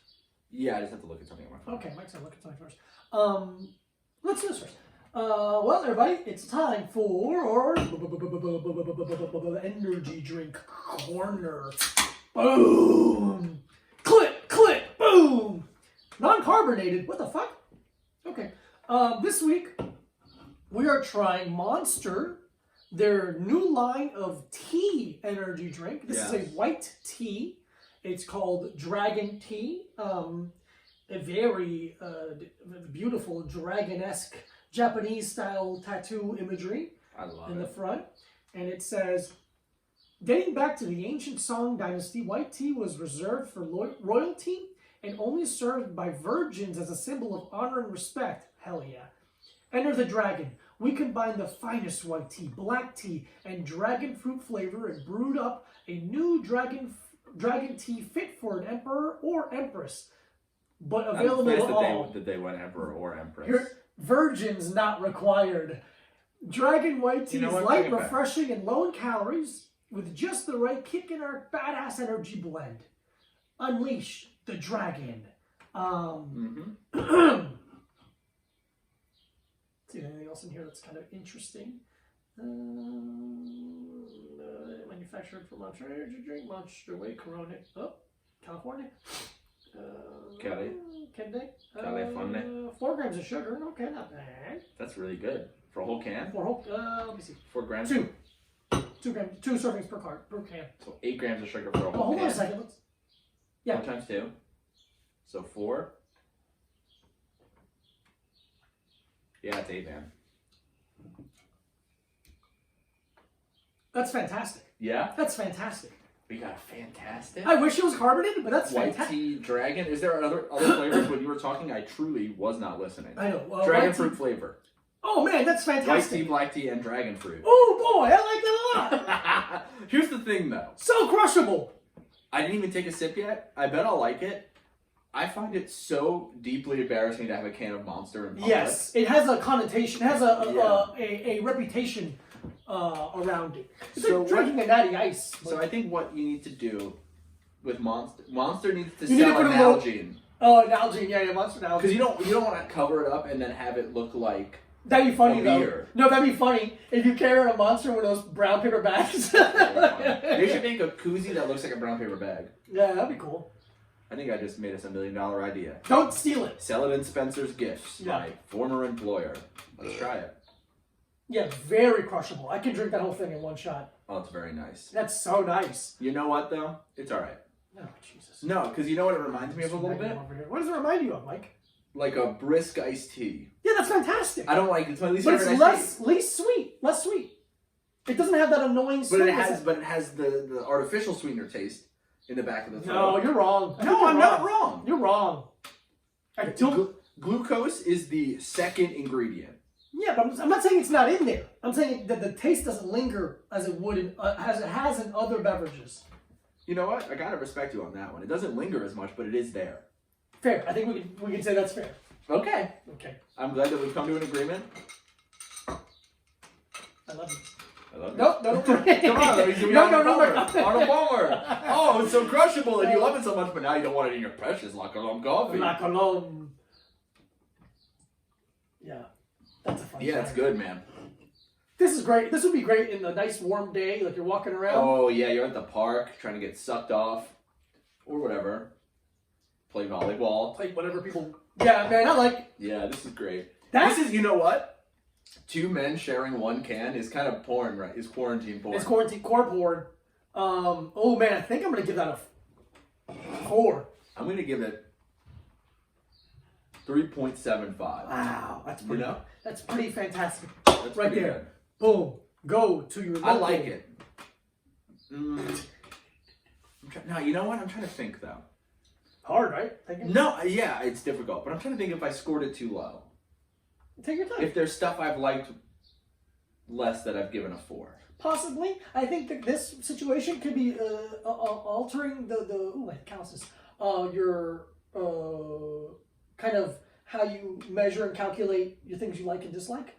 Yeah, I just have to look at something on my phone. Okay, Mike's gonna look at something first. Let's do this first. Well, everybody, it's time for energy drink corner. Boom! Click, boom! Non-carbonated. What the fuck? Okay. This week we are trying Monster, their new line of tea energy drink. This is a white tea. It's called Dragon Tea. A very beautiful dragon-esque Japanese-style tattoo imagery in the front. And it says, dating back to the ancient Song dynasty, white tea was reserved for royalty and only served by virgins as a symbol of honor and respect. Hell yeah. Enter the dragon. We combine the finest white tea, black tea, and dragon fruit flavor and brewed up a new dragon tea fit for an emperor or empress, but available to all. That they went emperor or empress. Virgins not required. Dragon white tea is light, refreshing, and low in calories with just the right kick in our badass energy blend. Unleash the dragon. See anything else in here that's kind of interesting? Manufactured from Monster Energy Drink, Monster Way, Corona. Oh, California. California. 4 grams of sugar. Okay, not bad. That's really good for a whole can. Let me see. 4 grams. 2 grams. 2 servings per can. So 8 grams of sugar for a whole can. Hold on a second. Yeah. 1 times 2. So 4. Yeah, it's 8, man. That's fantastic. Yeah? That's fantastic. We got a fantastic. I wish it was carbonated, but that's white fantastic. tea dragon. Is there other flavors? When you were talking, I truly was not listening. I know. Dragon fruit flavor. Oh man, that's fantastic. White tea, black tea, and dragon fruit. Oh boy, I like that a lot. Here's the thing, though. So crushable. I didn't even take a sip yet. I bet I'll like it. I find it so deeply embarrassing to have a can of Monster in public. Yes, it has a connotation. It has a reputation around it. It's like drinking a natty ice. So I think what you need to do with Monster needs to You need to sell put an a little- Nalgene. Oh, Nalgene, yeah, Monster Nalgene. Because you don't want to cover it up and then have it look like that'd be funny a though. beer. No, that'd be funny if you carry a Monster with those brown paper bags. They should make a koozie that looks like a brown paper bag. Yeah, that'd be cool. I think I just made us $1 million idea. Don't steal it. Sell it in Spencer's Gifts, Yeah. my former employer. Let's try it. Yeah, very crushable. I can drink that whole thing in one shot. Oh, it's very nice. That's so nice. You know what, though? It's all right. Oh, Jesus. No, because you know what it reminds me of a little bit? What does it remind you of, Mike? Like a brisk iced tea. Yeah, that's fantastic. I don't like it. It's my least But favorite it's least sweet. Less sweet. It doesn't have that annoying But sweetness. it has the artificial sweetener taste in the back of the throat. No, you're wrong. No, I'm not wrong. You're wrong. Glucose is the second ingredient. Yeah, but I'm not saying it's not in there. I'm saying that the taste doesn't linger as it would as it has in other beverages. You know what? I gotta respect you on that one. It doesn't linger as much, but it is there. Fair. I think we can say that's fair. Okay. Okay. I'm glad that we've come to an agreement. I love you. I love you. Nope. No. Come on, let me do No, Arnold no, Palmer. no. Arnold Palmer. Oh, it's so crushable, and you love it so much, but now you don't want it in your precious La Colombe coffee. La Colombe. Yeah. That's a fun Yeah, it's good, man. This is great. This would be great in a nice warm day, like you're walking around. Oh, yeah, you're at the park trying to get sucked off or whatever. play volleyball. Like whatever people. Yeah, man, I like Yeah, this is great. that. This is, you know what? 2 men sharing 1 can is kind of porn, right? Is quarantine porn. It's quarantine core porn. Oh man, I think I'm gonna give that a 4. I'm going to give it 3.75. Wow, that's pretty. You know? That's pretty fantastic. That's Right pretty there. good. Boom. Go to your. I local- like it. No, you know what? I'm trying to think, though. Hard, right? Thinking. No, yeah, it's difficult. But I'm trying to think if I scored it too low. Take your time. If there's stuff I've liked less that I've given a 4. Possibly, I think that this situation could be altering the ooh, my calluses. Your kind of how you measure and calculate your things you like and dislike.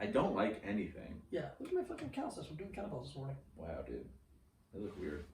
I don't like anything. Yeah, look at my fucking calluses. We're doing cannibals this morning. Wow, dude. They look weird.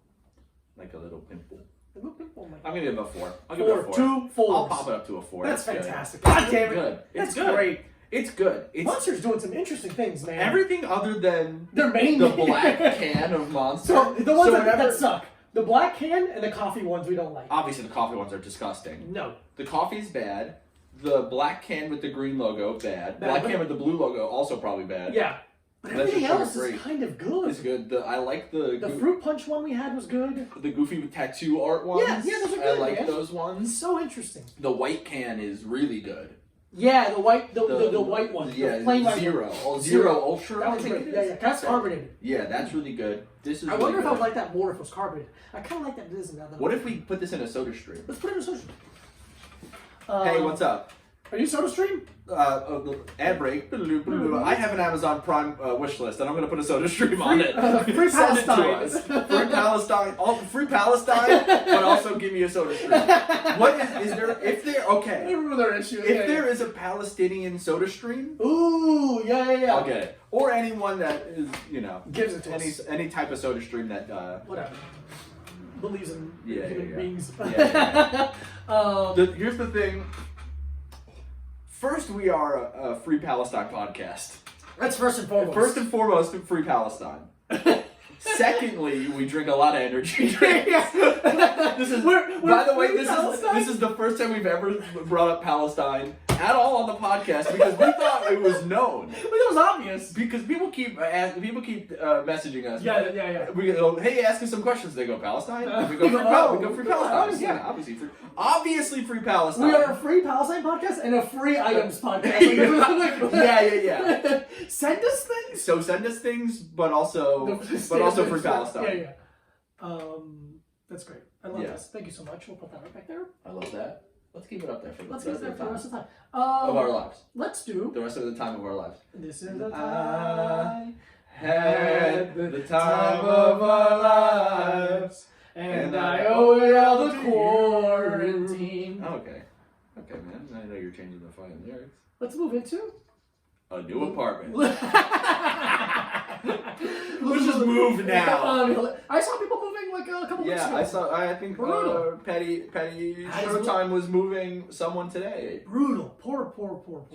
Like a little pimple. They look big. Oh my I'm going to give it a 4. I'll give it a 4. 2 4. I'll pop it up to a 4. That's It's fantastic. Good. God damn it. Good. That's It's good. great. It's good. It's Monster's doing some interesting things, man. everything other than Their main the black can of Monster. So the ones that whenever- suck. The black can and the coffee ones we don't like. Obviously, the coffee ones are disgusting. No. The coffee's bad. The black can with the green logo, bad. Bad. Black can with the blue logo, also probably bad. Yeah. But That's everything just sugar else is free. kind of good. It's good. I like the Fruit punch one we had was good. the goofy tattoo art ones. Yeah, those are I good, like man. those ones. So interesting. The white can is really good. Yeah, the white one. Yeah, the plain white zero. one. Oh, zero ultra. That I one's think great. it Yeah, is. yeah. That's carbonated. Yeah, that's really good. This is. I really wonder if I good. would like that more if it was carbonated. I kind of like that it isn't now. What if we put this in a soda stream? Let's put it in a social. Hey, what's up? Are you Soda Stream? Ad break. I have an Amazon Prime wish list, and I'm going to put a soda stream on it. Free Send it to Palestine. us. Free Palestine. Free Palestine, but also give me a soda stream. What is there? If there, I okay. remember their issue. If there is a Palestinian soda stream, Ooh, yeah. I'll get it. Or anyone that is, Gives it to us. any type of soda stream that. Whatever. Believes in Yeah, human yeah. beings. Yeah. Here's the thing. First, we are a Free Palestine podcast. That's first and foremost. First and foremost, Free Palestine. Secondly, we drink a lot of energy drinks. This is, We're by the way, Free Palestine? this is the first time we've ever brought up Palestine at all on the podcast because we thought it was known. But it was obvious. Because people keep messaging us. Yeah. We go, hey, ask us some questions. They go, Palestine? We go, we go, we go Free oh, Palestine. yeah. Obviously Free Palestine. We are a free Palestine podcast and a free items podcast. Yeah. Send us things. So send us things, but also Free Palestine. Yeah. That's great. I love Yeah. this. Thank you so much. We'll put that right back there. I love that. Let's keep it up there for the Let's rest get of there the for the time. rest of the time. Of our lives. Let's do. The rest of the time of our lives. This is the I time. had the time of our lives. And I owe it all to quarantine. Oh, okay. Okay, man. I know you're changing the fucking lyrics. Let's move into. A new apartment. Let's just move now. I saw people moving like a couple weeks ago. I think Brutal. Patty Showtime was moving someone today. Brutal. Poor.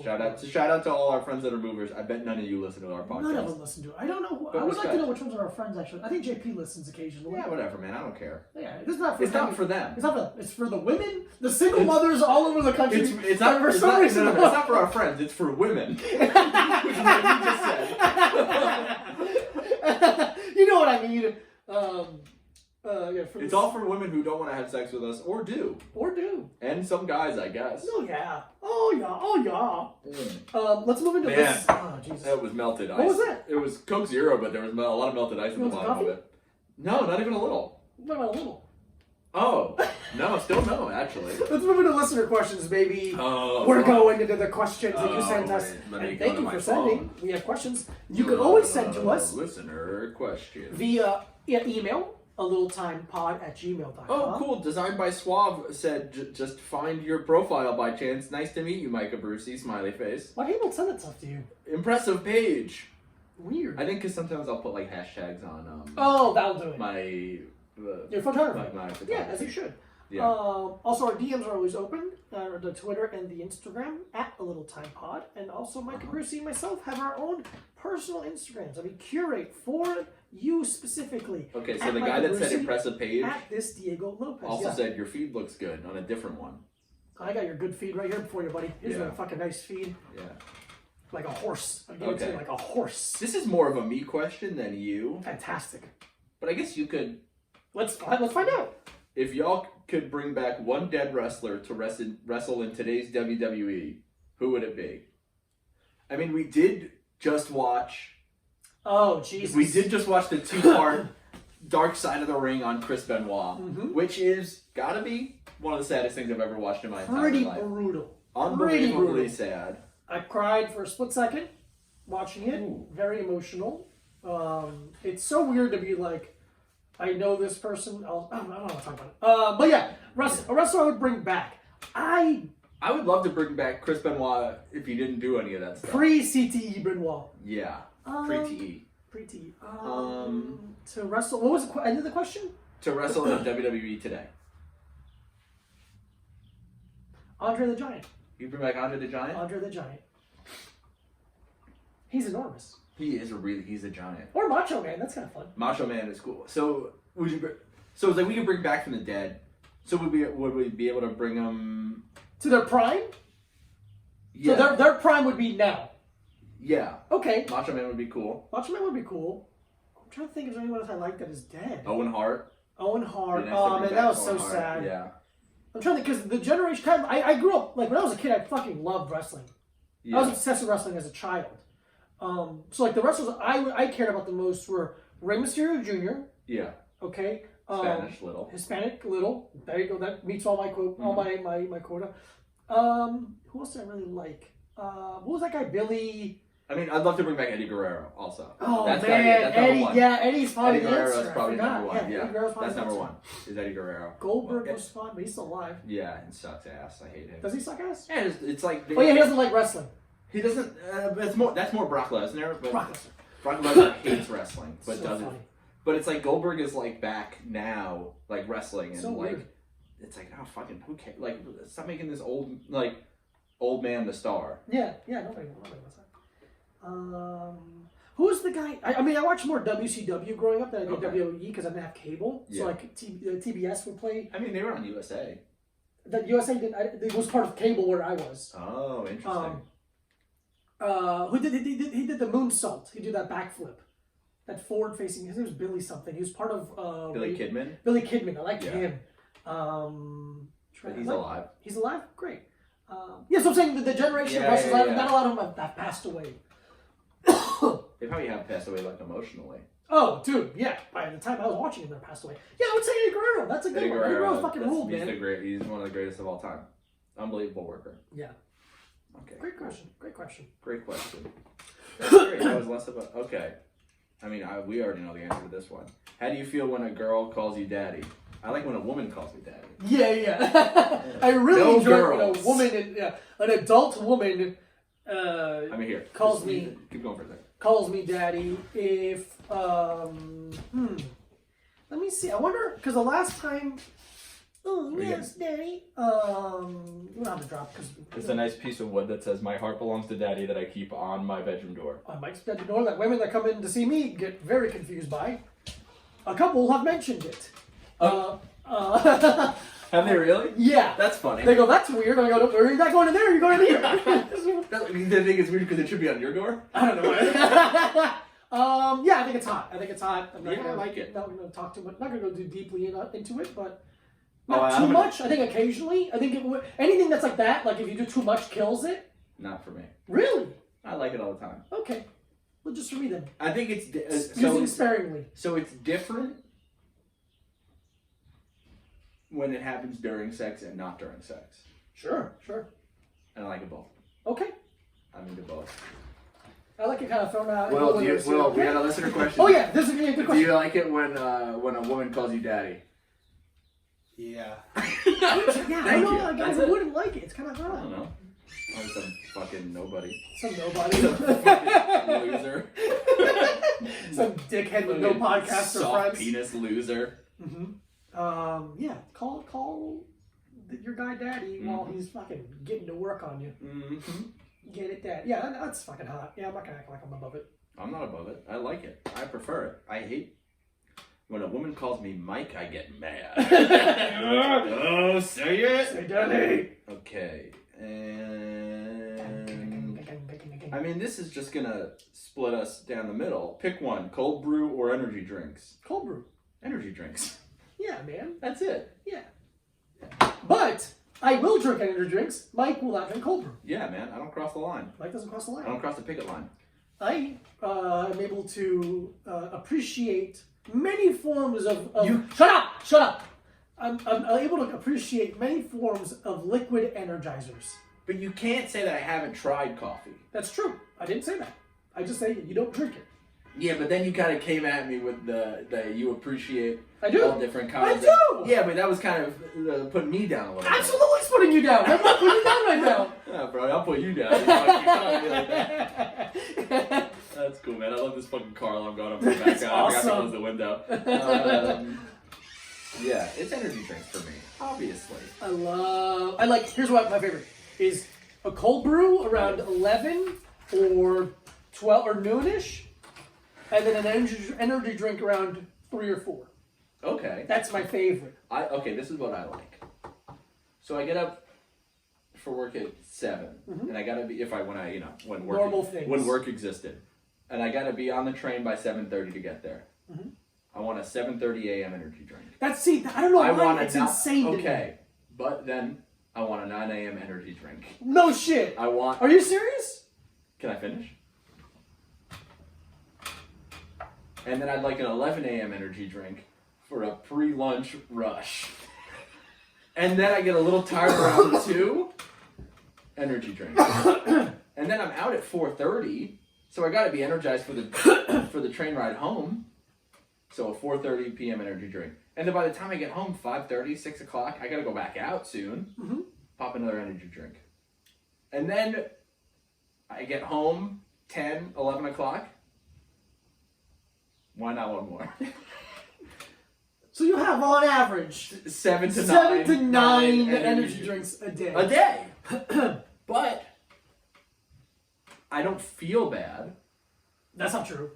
Shout out to all our friends that are movers. I bet none of you listen to our podcast. None of them listen to it. I don't know. But I would like to respect. know which ones are our friends. Actually, I think JP listens occasionally. Yeah, whatever, man. I don't care. Yeah, it's not for It's them. not for them. It's not for them. It's for the women, the single mothers all over the country. It's not for it's some not, reason. no, it's not for our friends. It's for women. Which is what you just said. You know what I mean? It's all for women who don't want to have sex with us or do. Or do. And some guys, I guess. Oh yeah. Let's move into Man. this. Oh Jesus. That was melted ice. What was that? It was Coke Zero, but there was a lot of melted ice in the Want some bottom of coffee? it. No, not even a little. Not a little. Oh, no, still no, actually. Let's move into listener questions, baby. Oh, We're going into the questions that you Oh, sent us. wait, let me And go thank to you my for sending. phone. We have questions. You can always send to us Listener question. via email, alittletimepod@gmail.com. Oh, cool. Designed by Suave said, just find your profile by chance. Nice to meet you, Micah Brucey. Smiley face. Why people send that stuff to you? Impressive page. Weird. I think because sometimes I'll put like hashtags on Oh, that'll do it. my Your photography. my Yeah, photography. as you should. Yeah. Also, our DMs are always open. The Twitter and the Instagram at A Little Time Pod, and also Mike Brucey and myself have our own personal Instagrams that we curate for you specifically. Okay, so At the Mike guy that Brucey, said impressive page at this Diego Lopez. also yeah. said your feed looks good on a different one. I got your good feed right here for you, buddy. Here's Yeah. a fucking nice feed. Yeah. Like a horse. I gave it to you like a horse. This is more of a me question than you, Fantastic. but I guess you could. Let's find out. If y'all could bring back one dead wrestler to wrestle in today's WWE, who would it be? I mean, we did just watch. Oh, Jesus. We did just watch the 2-part Dark Side of the Ring on Chris Benoit, which is gotta be one of the saddest things I've ever watched in my entire Pretty life. brutal. Unbelievably brutal. sad. I cried for a split second watching it. Ooh. Very emotional. It's so weird to be like, I know this person. I don't want to talk about it. But yeah, a wrestler I would bring back. I would love to bring back Chris Benoit if he didn't do any of that stuff. Pre-CTE Benoit. Yeah. Um, Pre-TE. Pre-TE. To wrestle. What was the end of the question? To wrestle in WWE today. Andre the Giant. You bring back Andre the Giant? Andre the Giant. He's enormous. He's a giant. Or Macho Man. That's kind of fun. Macho Man is cool. So so it's like we could bring back from the dead. So would we be able to bring them To their prime? Yeah. So their prime would be now. Yeah. Okay. Macho Man would be cool. Macho Man would be cool. I'm trying to think if there's anyone else I like that is dead. Owen Hart. Owen Hart. We'd have to Oh bring man, back that was Owen so Hart. sad. Yeah. I'm trying to because the generation kind of, I grew up like when I was a kid I fucking loved wrestling. Yeah. I was obsessed with wrestling as a child. So like the wrestlers I cared about the most were Rey Mysterio Jr. Yeah. Okay. Spanish little. Hispanic little. There you go. That meets all my my quota. Who else did I really like? What was that guy? Billy. I mean, I'd love to bring back Eddie Guerrero also. Oh that's man, that's number Eddie. one. Yeah, Eddie's probably Eddie the Guerrero answer. is probably I forgot. number one. Yeah, Eddie Guerrero's probably that's the number answer. one. Is Eddie Guerrero. Goldberg Yeah. was fun, but he's still alive. Yeah, and sucks ass. I hate him. Does he suck ass? Yeah, it's like. Oh yeah, he doesn't like wrestling. He doesn't. That's more Brock Lesnar. But Brock Lesnar. Brock Lesnar hates wrestling, but So doesn't. funny. But it's like Goldberg is like back now, like wrestling, and So like weird. it's like oh fucking who cares? Like stop making this old man the star. Yeah, nobody wants that. Who's the guy? I mean, I watched more WCW growing up than I did WWE because I didn't have cable. So Yeah. like TBS would play. I mean, they were on USA. The USA didn't. It was part of cable where I was. Oh, interesting. Who did he did the moonsault? He did that backflip, that forward facing. His name was Billy something. He was part of Billy Kidman. Billy Kidman. I liked Yeah. him. But he's alive. He's alive. Great. Yeah, so I'm saying that the generation of wrestlers, not a lot of them have passed away. They probably have passed away like emotionally. Oh, dude, yeah. By the time I was watching him, they passed away. Yeah, I would say Eddie Guerrero. That's a good one. Eddie Guerrero fucking ruled, man. He's one of the greatest of all time. Unbelievable worker. Yeah. Okay. Great question. Great question. Great question. That's great. That was less about. Okay. I mean, we already know the answer to this one. How do you feel when a girl calls you daddy? I like when a woman calls me daddy. Yeah. I really No enjoy girls. when a woman, an adult woman, I mean, here. Calls just me- Keep going for a second. calls me daddy. If let me see. I wonder because the last time. Oh yes, daddy. You don't have to drop because It's a nice piece of wood that says "My heart belongs to Daddy" that I keep on my bedroom door. I might expect to know that women that come in to see me get very confused by. A couple have mentioned it. Have they really? Yeah. That's funny. They go, that's weird. I go, are you not going in there? Or are you going in here? They think it's weird because it should be on your door. I don't know. Yeah, I think it's hot. I'm not Yeah, gonna, I like it. Not going to talk too much. Not going to go too deeply into it, but Oh, not I'm too gonna- much. I think occasionally. I think anything that's like that, like if you do too much, kills it. Not for me. Really? I like it all the time. Okay. Well, just read them. I think it's Using sparingly. So it's different when it happens during sex and not during sex. Sure. And I like it both. Okay. I'm into both. I like it kind of thrown out. Well, we got a listener question. Oh yeah, this is gonna be a good Do question. you like it when a woman calls you daddy? Yeah. Yeah, I know. you. I That's guys it. wouldn't like it. It's kind of I hot. don't know. I'm some fucking nobody. Some nobody. Fucking loser. Some dickhead with no podcast or Soft friends. penis loser. Mm-hmm. Yeah, call your guy daddy while he's fucking getting to work on you. Mm-hmm. Get it, dad. Yeah, that's fucking hot. Yeah, I'm not gonna act like I'm above it. I'm not above it. I like it. I prefer it. I hate when a woman calls me Mike. I get mad. Oh, say it. Say daddy. Okay, and I mean this is just gonna split us down the middle. Pick one: cold brew or energy drinks. Cold brew. Energy drinks. Yeah, man. That's it. Yeah. But I will drink energy drinks. Mike will not drink cold brew. Yeah, man. I don't cross the line. Mike doesn't cross the I line. don't cross the picket line. I am able to appreciate many forms of Shut up! I'm able to appreciate many forms of liquid energizers. But you can't say that I haven't tried coffee. That's true. I didn't say that. I just say you don't drink it. Yeah, but then you kind of came at me with the you appreciate I do. all different kinds. I do. Yeah, but that was kind of putting me down a little bit. Absolutely putting you down. I'm not putting you down right now. Yeah, bro, I'll put you down. You fucking calling me like that. That's cool, man. I love this fucking car alarm going up in the background. It's I forgot to awesome. close the window. Yeah, it's energy drinks for me, obviously. Here's what my favorite is: a cold brew around 11 or 12 or noonish, and then an energy drink around 3 or 4. Okay. That's my favorite. Okay, this is what I like. So I get up for work at 7, and I gotta be when work Normal things. when work existed, and I gotta be on the train by 7:30 to get there. I want a 7:30 a.m. energy drink. I don't know why it's not, insane. To Okay, me. but then I want a 9 a.m. energy drink. No shit. I want. Are you serious? Can I finish? And then I'd like an 11 a.m. energy drink for a pre-lunch rush. And then I get a little tired around 2. Energy drink. And then I'm out at 4:30, so I got to be energized for the train ride home. So a 4:30 p.m. energy drink. And then by the time I get home, 5:30, 6 o'clock, I got to go back out soon. Pop another energy drink. And then I get home 10, 11 o'clock. Why not one more? So you have on average 7 to 9 energy drinks a day. A day. But I don't feel bad That's not true.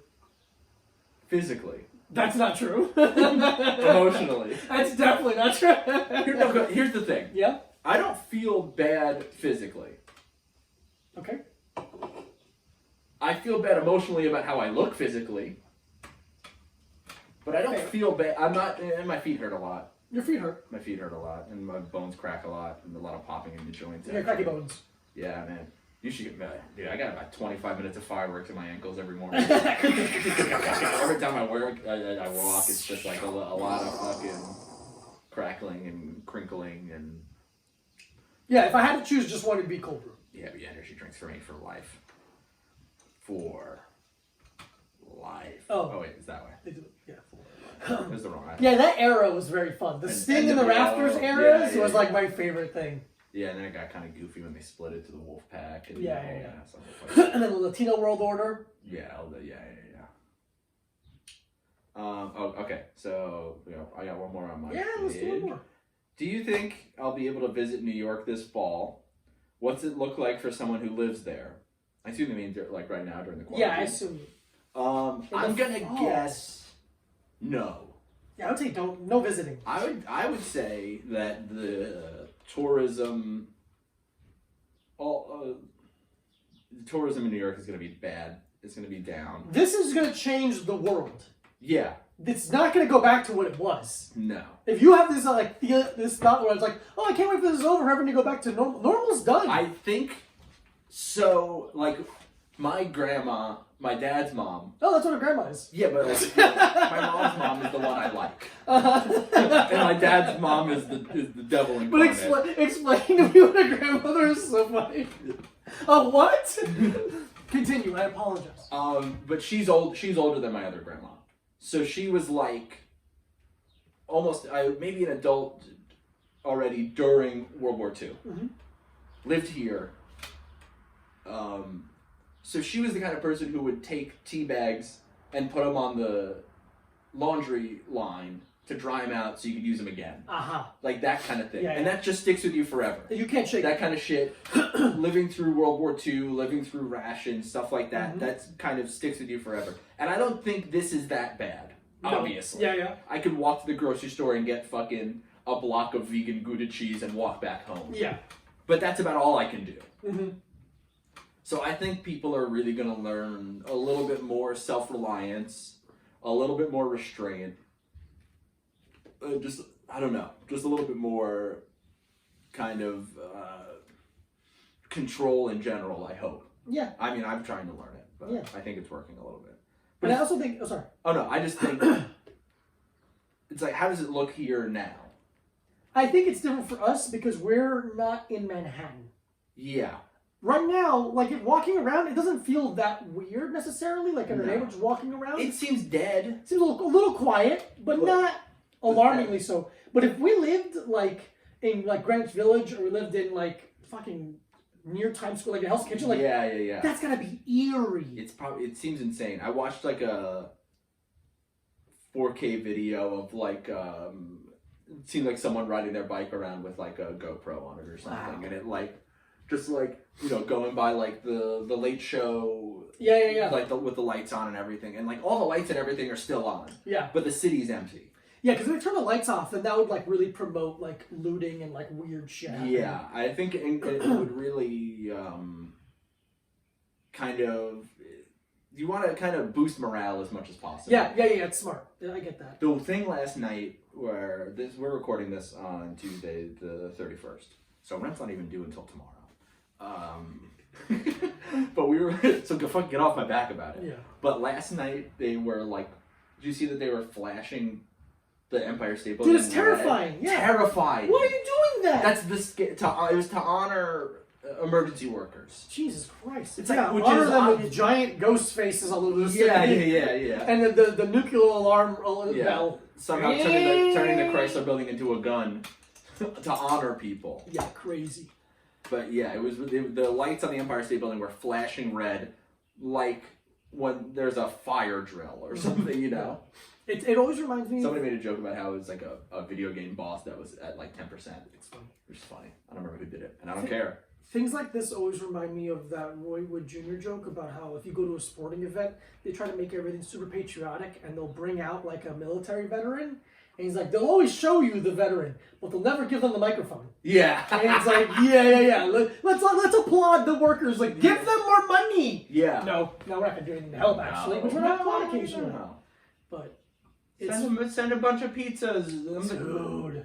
physically. That's not true. Emotionally. That's definitely not true. Here's the thing. Yeah. I don't feel bad physically. Okay. I feel bad emotionally about how I look physically. But I don't feel bad. I'm not, and my feet hurt a lot. Your feet hurt. My feet hurt a lot, and my bones crack a lot, and a lot of popping in the joints. You got cracky bones. Yeah, man. You should get, dude, I got about 25 minutes of fireworks in my ankles every morning. Every time I work, I walk, it's just like a lot of fucking crackling and crinkling and... Yeah, if I had to choose just one, it'd be cold brew. Yeah, but energy drinks for me for life. For life. Oh. Wait, it's that way. They do, yeah. It was the wrong way. Yeah, that era was very fun. The Sting in the NWO, Rafters eras yeah, was yeah. like my favorite thing. Yeah, and then it got kind of goofy when they split it to the Wolf Pack. And Yeah. something like And then the Latino World Order. yeah. Okay. So I got one more on my. Yeah, let's do one more. Do you think I'll be able to visit New York this fall? What's it look like for someone who lives there? I assume they mean like right now during the quarantine. Yeah, I assume. I'm gonna guess no. Yeah, I would say no visiting. I would say that the tourism, tourism in New York is going to be bad. It's going to be down. This is going to change the world. Yeah. It's not going to go back to what it was. No. If you have this this thought where it's like, oh, I can't wait for this is over, having to go back to normal. Normal's done. I think so. Like my grandma, my dad's mom. Oh, that's what a grandma is. Yeah, but like, my mom's mom is the one I like, and my dad's mom is the devil But incarnate. explain to me what a grandmother is so funny. A what? Continue. I apologize. But she's old. She's older than my other grandma, so she was like almost maybe an adult already during World War II. Lived here. So she was the kind of person who would take tea bags and put them on the laundry line to dry them out so you could use them again. Uh-huh. Like that kind of thing. Yeah, And yeah. that just sticks with you forever. You can't shake That kind of shit. Living through World War II, living through rations, stuff like that. Mhm. That's kind of sticks with you forever. And I don't think this is that bad. No. Obviously. Yeah, yeah. I could walk to the grocery store and get fucking a block of vegan Gouda cheese and walk back home. Yeah. But that's about all I can do. Mm-hmm. So I think people are really going to learn a little bit more self-reliance, a little bit more restraint. Just, I don't know, just a little bit more kind of control in general, I hope. Yeah. I mean, I'm trying to learn it, but Yeah. I think it's working a little bit. But I also think, Oh no, I just think it's like, how does it look here now? I think it's different for us because we're not in Manhattan. Yeah. Right now, like walking around, it doesn't feel that weird necessarily. Like in our No. neighborhoods walking around, It seems dead. seems a little quiet, but not alarmingly so. But if we lived like in like Greenwich Village, or we lived in like fucking near Times Square, like a Hell's Kitchen, like Yeah. that's gotta be eerie. It seems insane. I watched like a 4K video of like it seemed like someone riding their bike around with like a GoPro on it or something, Wow. and it like just like, you know, going by like the Late Show, Yeah. like with the lights on and everything, and like all the lights and everything are still on, Yeah. but the city's empty. Yeah, because if they turn the lights off, then that would like really promote like looting and like weird shit. happening. Yeah, I think it would really kind of, you want to kind of boost morale as much as possible. Yeah, it's smart. Yeah, I get that. The thing last night where we're recording this on Tuesday the 31st, so rent's not even due until tomorrow. But we were so fucking get off my back about it. Yeah. But last night they were like, did you see that they were flashing the Empire State Building? Dude, it's terrifying. Yeah. Terrifying. Why are you doing that? That's it was to honor emergency workers. Jesus Christ. It's like, which honor is them odd. with giant ghost faces all over the city. Yeah. And then the nuclear alarm bell. Somehow turning the Chrysler Building into a gun to honor people. Yeah, crazy. But yeah, the lights on the Empire State Building were flashing red, like when there's a fire drill or something, you know. It always reminds me. Somebody made a joke about how it was like a video game boss that was at like 10%. It's funny. Which is funny. I don't remember who did it, and I don't care. Things like this always remind me of that Roy Wood Jr. joke about how if you go to a sporting event, they try to make everything super patriotic, and they'll bring out like a military veteran, and he's like, they'll always show you the veteran, but they'll never give them the microphone. Yeah. And it's like, yeah. Let's applaud the workers. Like, give them more money. Yeah. No, we're not gonna do anything to help actually, which we're not on occasionally. No. But it's Send a bunch of pizzas. dude,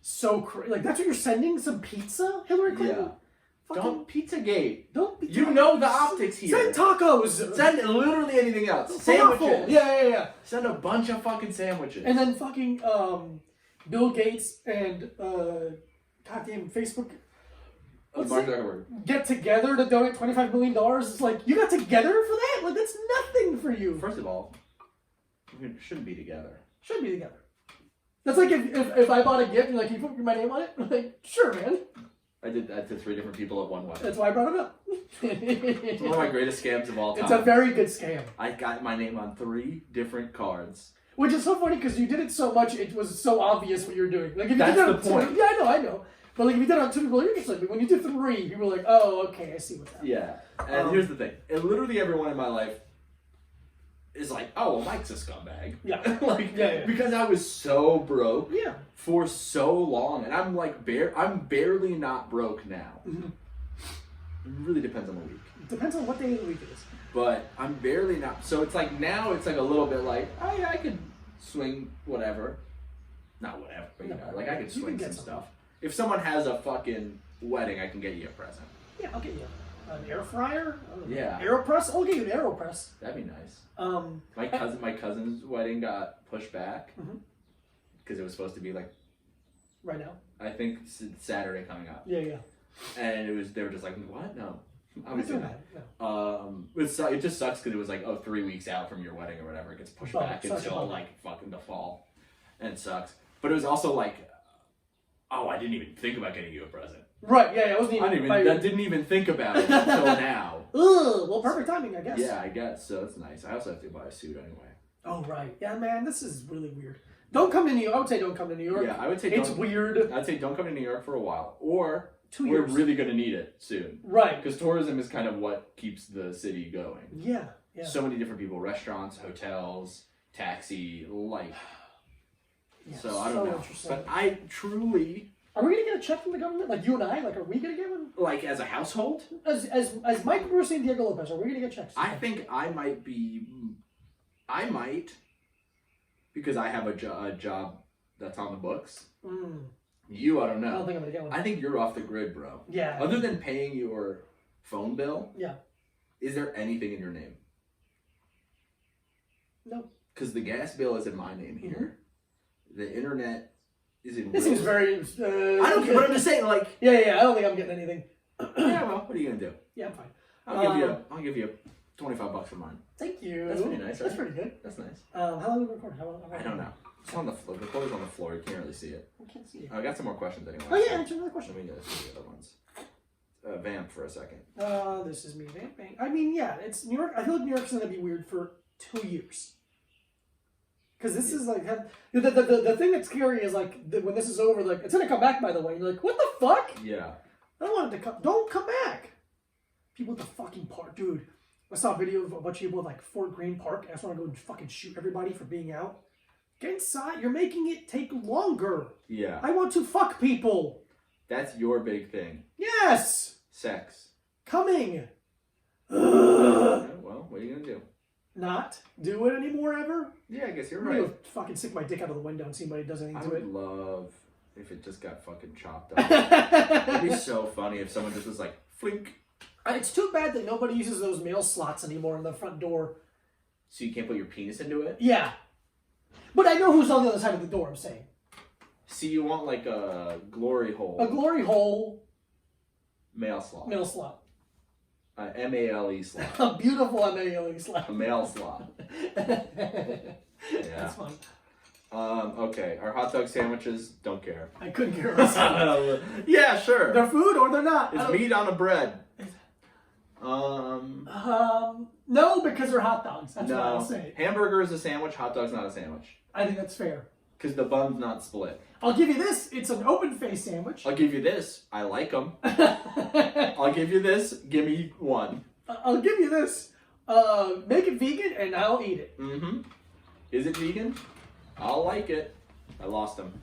so crazy. Like that's what you're sending? Some pizza, Hillary Clinton? Yeah. Fucking, Don't Pizzagate. don't be. You know the optics here. Send tacos. Send literally anything else. Falafel. Sandwiches. Yeah. Send a bunch of fucking sandwiches. And then fucking Bill Gates and goddamn Facebook Mark Zuckerberg. get together to donate $25 million. It's like, you got together for that? Like that's nothing for you. First of all, we shouldn't be together. Should be together. That's like if I bought a gift and like, you put my name on it? I'm like, sure, man. I did that to 3 different people at one wedding. That's why I brought it up. It's one of my greatest scams of all time. It's a very good scam. I got my name on 3 different cards. Which is so funny because you did it so much, it was so obvious what you were doing. Like if you That's did it the on two, point. yeah, I know. But like if you did it on 2 people, you're just like, when you did 3, people were like, oh, okay, I see what's happening. Yeah. And here's the thing. And literally everyone in my life is like, oh, well, Mike's a scumbag. Yeah. Yeah. Because I was so broke Yeah. for so long. And I'm like, I'm barely not broke now. Mhm. It really depends on the week. Depends on what day of the week it is. But I'm barely not. So it's like now it's like a little bit like, oh yeah, I could swing whatever. Not whatever, but you know, like I could You swing can some get something. stuff. If someone has a fucking wedding, I can get you a present. Yeah, I'll get you an air fryer. Yeah. Aeropress. I'll get you an Aeropress. That'd be nice. Um, My cousin's wedding got pushed back Mhm. because it was supposed to be like, right now. I think Saturday coming up, Yeah. and they were just like, what? No, I'm obviously doing not. that. No. It just sucks because it was like 3 weeks out from your wedding or whatever. It gets pushed Bummer. back Such a until bummer. like fucking the fall, and it sucks. But it was also like, oh, I didn't even think about getting you a present. Right. Yeah. I wasn't even. I didn't even think about it until now. Ugh. Well, perfect timing, I guess. Yeah, I guess so. It's nice. I also have to buy a suit anyway. Oh right. Yeah, man. This is really weird. Don't come to New York. I would say don't come to New York. Yeah, I would say It's don't. weird. I'd say don't come to New York for a while, or 2 we're years. really going to need it soon. Right. Because tourism is kind of what keeps the city going. Yeah. Yeah. So many different people, restaurants, hotels, taxi, life. Yeah, So I don't know. interesting. But I truly, Are we gonna get a check from the government? Like you and I? Like, are we gonna get one? like as a household, As Mike Bruce and Diego Lopez, are we gonna get checks? I think I might, because I have a job that's on the books. Mm, You, I don't I don't know. think I'm gonna get one. I think you're off the grid, bro. Yeah. Other than paying your phone bill, Yeah. is there anything in your name? No. Because the gas bill is in my name here. The internet is in. This Will's. seems very. I don't care, but I'm just saying, like. Yeah. I don't think I'm getting anything. Yeah, well, what are you gonna do? Yeah, I'm fine. I'll give you $25 for mine. Thank you. That's pretty nice, That's right? pretty good. That's nice. How long have we recorded? I don't know. It's on the floor. The recorder's on the floor. You can't really see it. I can't see it. I got some more questions anyway. Oh yeah, so answer another question. let me see the other ones. Vamp for a second. This is me vamping. I mean, yeah, it's New York. I feel like New York's gonna be weird for 2 years. Because this is like the thing that's scary is like when this is over, like it's gonna come back. By the way, and you're like, what the fuck? Yeah. I don't want it to come. Don't come back. People at the fucking park, dude. I saw a video of a bunch of people at like Fort Greene Park. I just want to go and fucking shoot everybody for being out. Get inside. You're making it take longer. Yeah. I want to fuck people. That's your big thing. Yes. Sex. Coming. Yeah, well, what are you gonna do? Not do it anymore ever. Yeah, I guess you're I'm gonna right. go fucking stick my dick out of the window and see if anybody does anything I to would it. love if it just got fucking chopped up. It'd be so funny if someone just was like, flink. It's too bad that nobody uses those mail slots anymore in the front door. So you can't put your penis into it? Yeah. But I know who's on the other side of the door, I'm saying. See, you want like a glory hole. A glory hole Mail slot. mail slot. MALE slot. A beautiful MALE slot. A mail slot. That's fun. Okay. Our hot dog sandwiches, don't care. I couldn't care less. Yeah, sure. They're food or they're not. It's meat on a bread. No, because they're hot dogs. That's what I'll No. say. Hamburger is a sandwich, hot dog's not a sandwich. I think that's fair. Because the bun's not split. I'll give you this. It's an open face sandwich. I'll give you this. I like them. I'll give you this. Give me one. I'll give you this. Make it vegan and I'll eat it. Mm-hmm. Is it vegan? I'll like it. I lost him.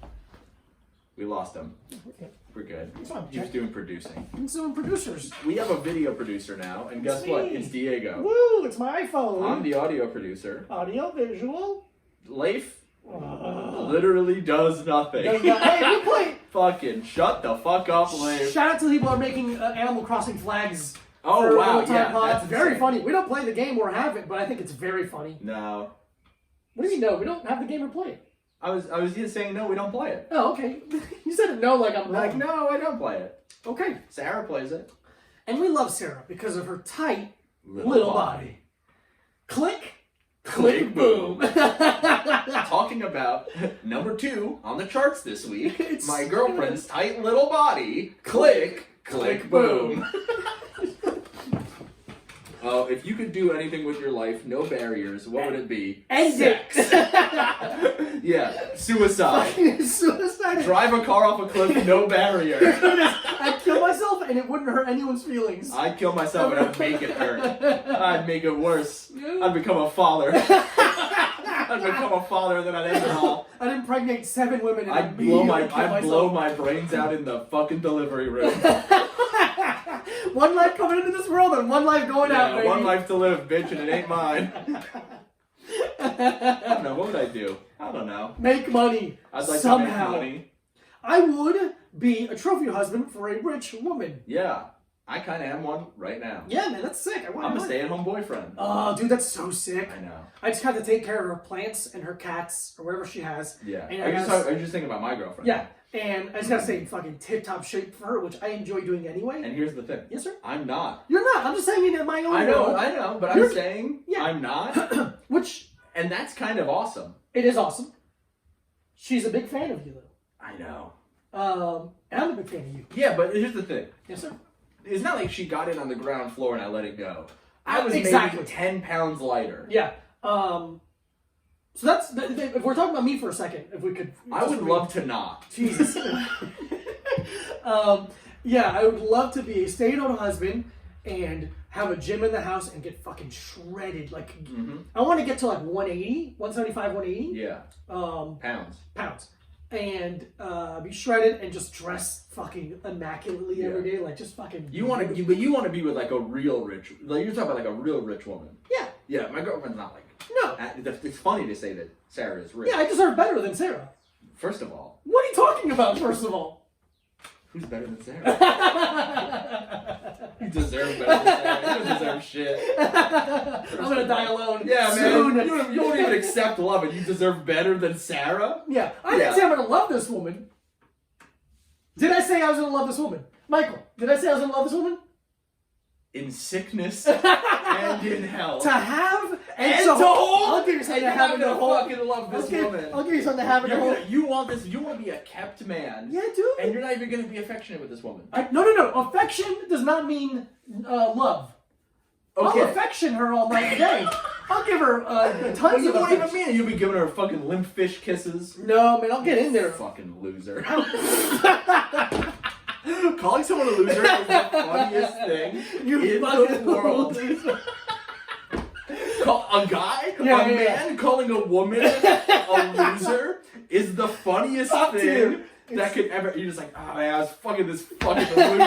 We lost him. We're good. It's fine, He was Jack. doing producing. And so producers. We have a video producer now, and guess what? Sweet. It's Diego. Woo! It's my iPhone. I'm the audio producer. Audio, visual. Leif literally does nothing. Hey, we play. Fucking shut the fuck up, Leif. Shout out to the people who are making Animal Crossing flags. Oh for wow, Real Time yeah, Pod. that's very insane. funny. We don't play the game or have it, but I think it's very funny. No, What do you mean no? We don't have the game or play it. I was just saying no, we don't play it. Oh, okay. You said it no like I'm Like wrong. no, I don't play it. Okay. Sarah plays it. And we love Sarah because of her tight little body. Click, click, boom. Talking about number 2 on the charts this week. It's My so girlfriend's tight little body. Click, click, boom. Oh, if you could do anything with your life, no barriers, what would it be? End Sex. it. Yeah, suicide. Suicide. Drive a car off a cliff, no barrier. I'd kill myself and it wouldn't hurt anyone's feelings. I'd kill myself and I'd make it hurt. I'd make it worse. I'd become a father. I'd become a father and then I'd end it all. I'd impregnate 7 women and I'd blow myself. my brains out in the fucking delivery room. One life coming into this world and one life going out, baby. One life to live, bitch, and it ain't mine. I don't know, what would I do? I don't know. Make money. I'd like somehow. to make money. I would be a trophy husband for a rich woman. Yeah, I kind of am one right now. Yeah, man, that's sick. I'm a stay-at-home boyfriend. Oh, dude, that's so sick. I know. I just have to take care of her plants and her cats or whatever she has. Yeah. And Are you just thinking about my girlfriend? Yeah, and I just gotta say, fucking tip-top shape for her, which I enjoy doing anyway. And here's the thing. Yes, sir. I'm not. You're not. I'm just saying in my own I know, world, but I'm saying Yeah. I'm not. which And that's kind of awesome. it is awesome. She's a big fan of you, though. I know. And I'm a big fan of you. Yeah, but here's the thing. Yes, sir. It's not like she got in on the ground floor and I let it go. I was Exactly. maybe 10 pounds lighter. Yeah. So that's if we're talking about me for a second, if we could. I would love to not. Jesus. Yeah, I would love to be a stay-at-home husband and have a gym in the house and get fucking shredded. Like, I want to get to like 180, 175, 180. Yeah. Pounds. And be shredded and just dress fucking immaculately every day, like just fucking. You want to be with like a real rich, like you're talking about like a real rich woman. Yeah. Yeah, my girlfriend's not like. No. It's funny to say that Sarah is rich. Yeah, I deserve better than Sarah. First of all, what are you talking about? First of all, who's better than Sarah? You deserve better than Sarah. You don't deserve shit. I'm gonna die alone. Yeah, soon. man. You don't even accept love, and you deserve better than Sarah. Yeah, I didn't say I'm gonna love this woman. Did I say I was gonna love this woman, Michael? Did I say I was gonna love this woman? In sickness and in health. To have and to hold. I'll give you something to have and to hold. Fucking love this woman. I'll give you something to have and to hold. You want this? You want to be a kept man? Yeah, dude. And you're not even gonna be affectionate with this woman. No. Affection does not mean love. Okay. I'll affection her all night and day. I'll give her tons You of won't affection. even mean it. You'll be giving her fucking limp fish kisses. No, man, I'll get in there. Fucking loser. Calling someone a loser is the funniest thing in the world. A guy, man calling a woman a loser is the funniest thing that could ever. You're just like, oh man, I was fucking this fucking loser.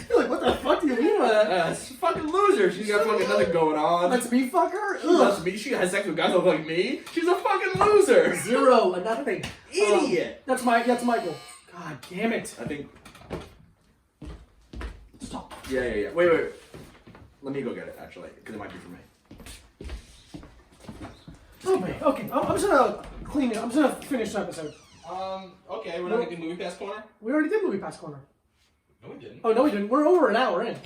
You're like, what the fuck do you mean by that? It's a fucking loser. She's got fucking nothing going on. Let's me fuck her? That's me. She has sex with guys who look like me. She's a fucking loser. Zero, nothing. Idiot. That's Michael. God damn it. I think. Stop. Yeah. Wait. Let me go get it, actually, because it might be for me. Oh, man. Okay, I'm just gonna clean it. I'm just gonna finish the episode. Okay, we're not gonna do Movie Pass Corner? We already did Movie Pass Corner. No, we didn't. Oh, no, we didn't. We're over an hour in.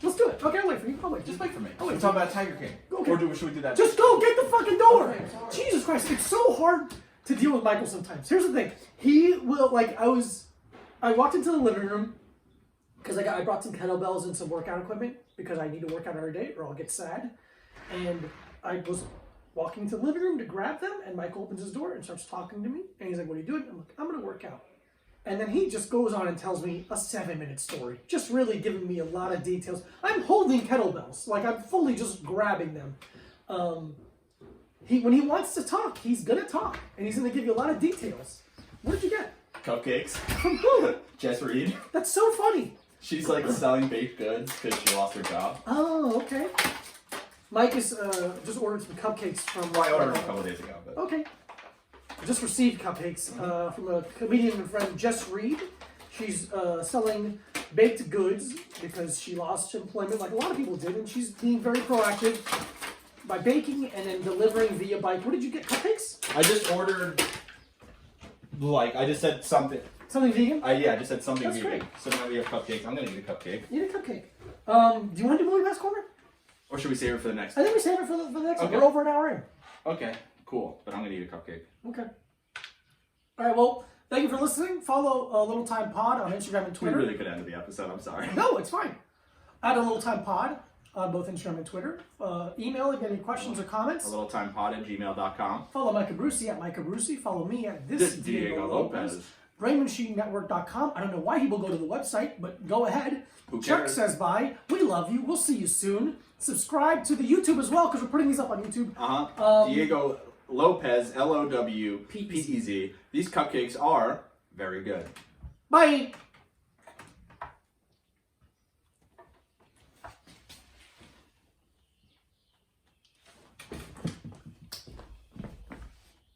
Let's do it. Okay, I'll wait for you. I'll wait. Just wait for me. I'll We're wait. talking about Tiger King. Okay. Or should we do that? Just go get the fucking door. Okay, sorry. Jesus Christ, it's so hard to deal with Michael sometimes. Here's the thing. He will, like, I walked into the living room because I brought some kettlebells and some workout equipment because I need to work out every day or I'll get sad. And I was walking into the living room to grab them and Michael opens his door and starts talking to me. And he's like, what are you doing? I'm like, I'm going to work out. And then he just goes on and tells me a 7-minute story, just really giving me a lot of details. I'm holding kettlebells, like I'm fully just grabbing them. When he wants to talk, he's gonna talk, and he's gonna give you a lot of details. What did you get? Cupcakes. From who? Jess Reed. That's so funny. She's like selling baked goods because she lost her job. Oh, okay. Mike is just ordered some cupcakes from. Well, I ordered them a couple days ago, but Okay. I just received cupcakes from a comedian and friend, Jess Reed. She's selling baked goods because she lost employment like a lot of people did, and she's being very proactive by baking and then delivering via bike. What did you get? Cupcakes? I just ordered. I just said something. Something vegan? I just said something That's vegan. great. So now we have cupcakes. I'm gonna eat a cupcake. Eat a cupcake. Do you want to do Movie Pass Corner? Or should we save it for the next? I think we save it for the next one. Okay. We're over an hour in. Okay, cool. But I'm gonna eat a cupcake. Okay. All right, well, thank you for listening. Follow Little Time Pod on Instagram and We Twitter. really could end the episode. I'm sorry. No, it's fine. Add a Little Time Pod on both Instagram and Twitter. Email if you have any questions or comments. A little time pod at gmail.com. Follow Micah Brucey at Micah Brucey. Follow me at this Diego Lopez. BrainMachineNetwork.com. I don't know why people go to the website, but go ahead. Who Chuck cares? says bye. We love you. We'll see you soon. Subscribe to the YouTube as well because we're putting these up on YouTube. Diego Lopez, LOWPEZ. These cupcakes are very good. Bye.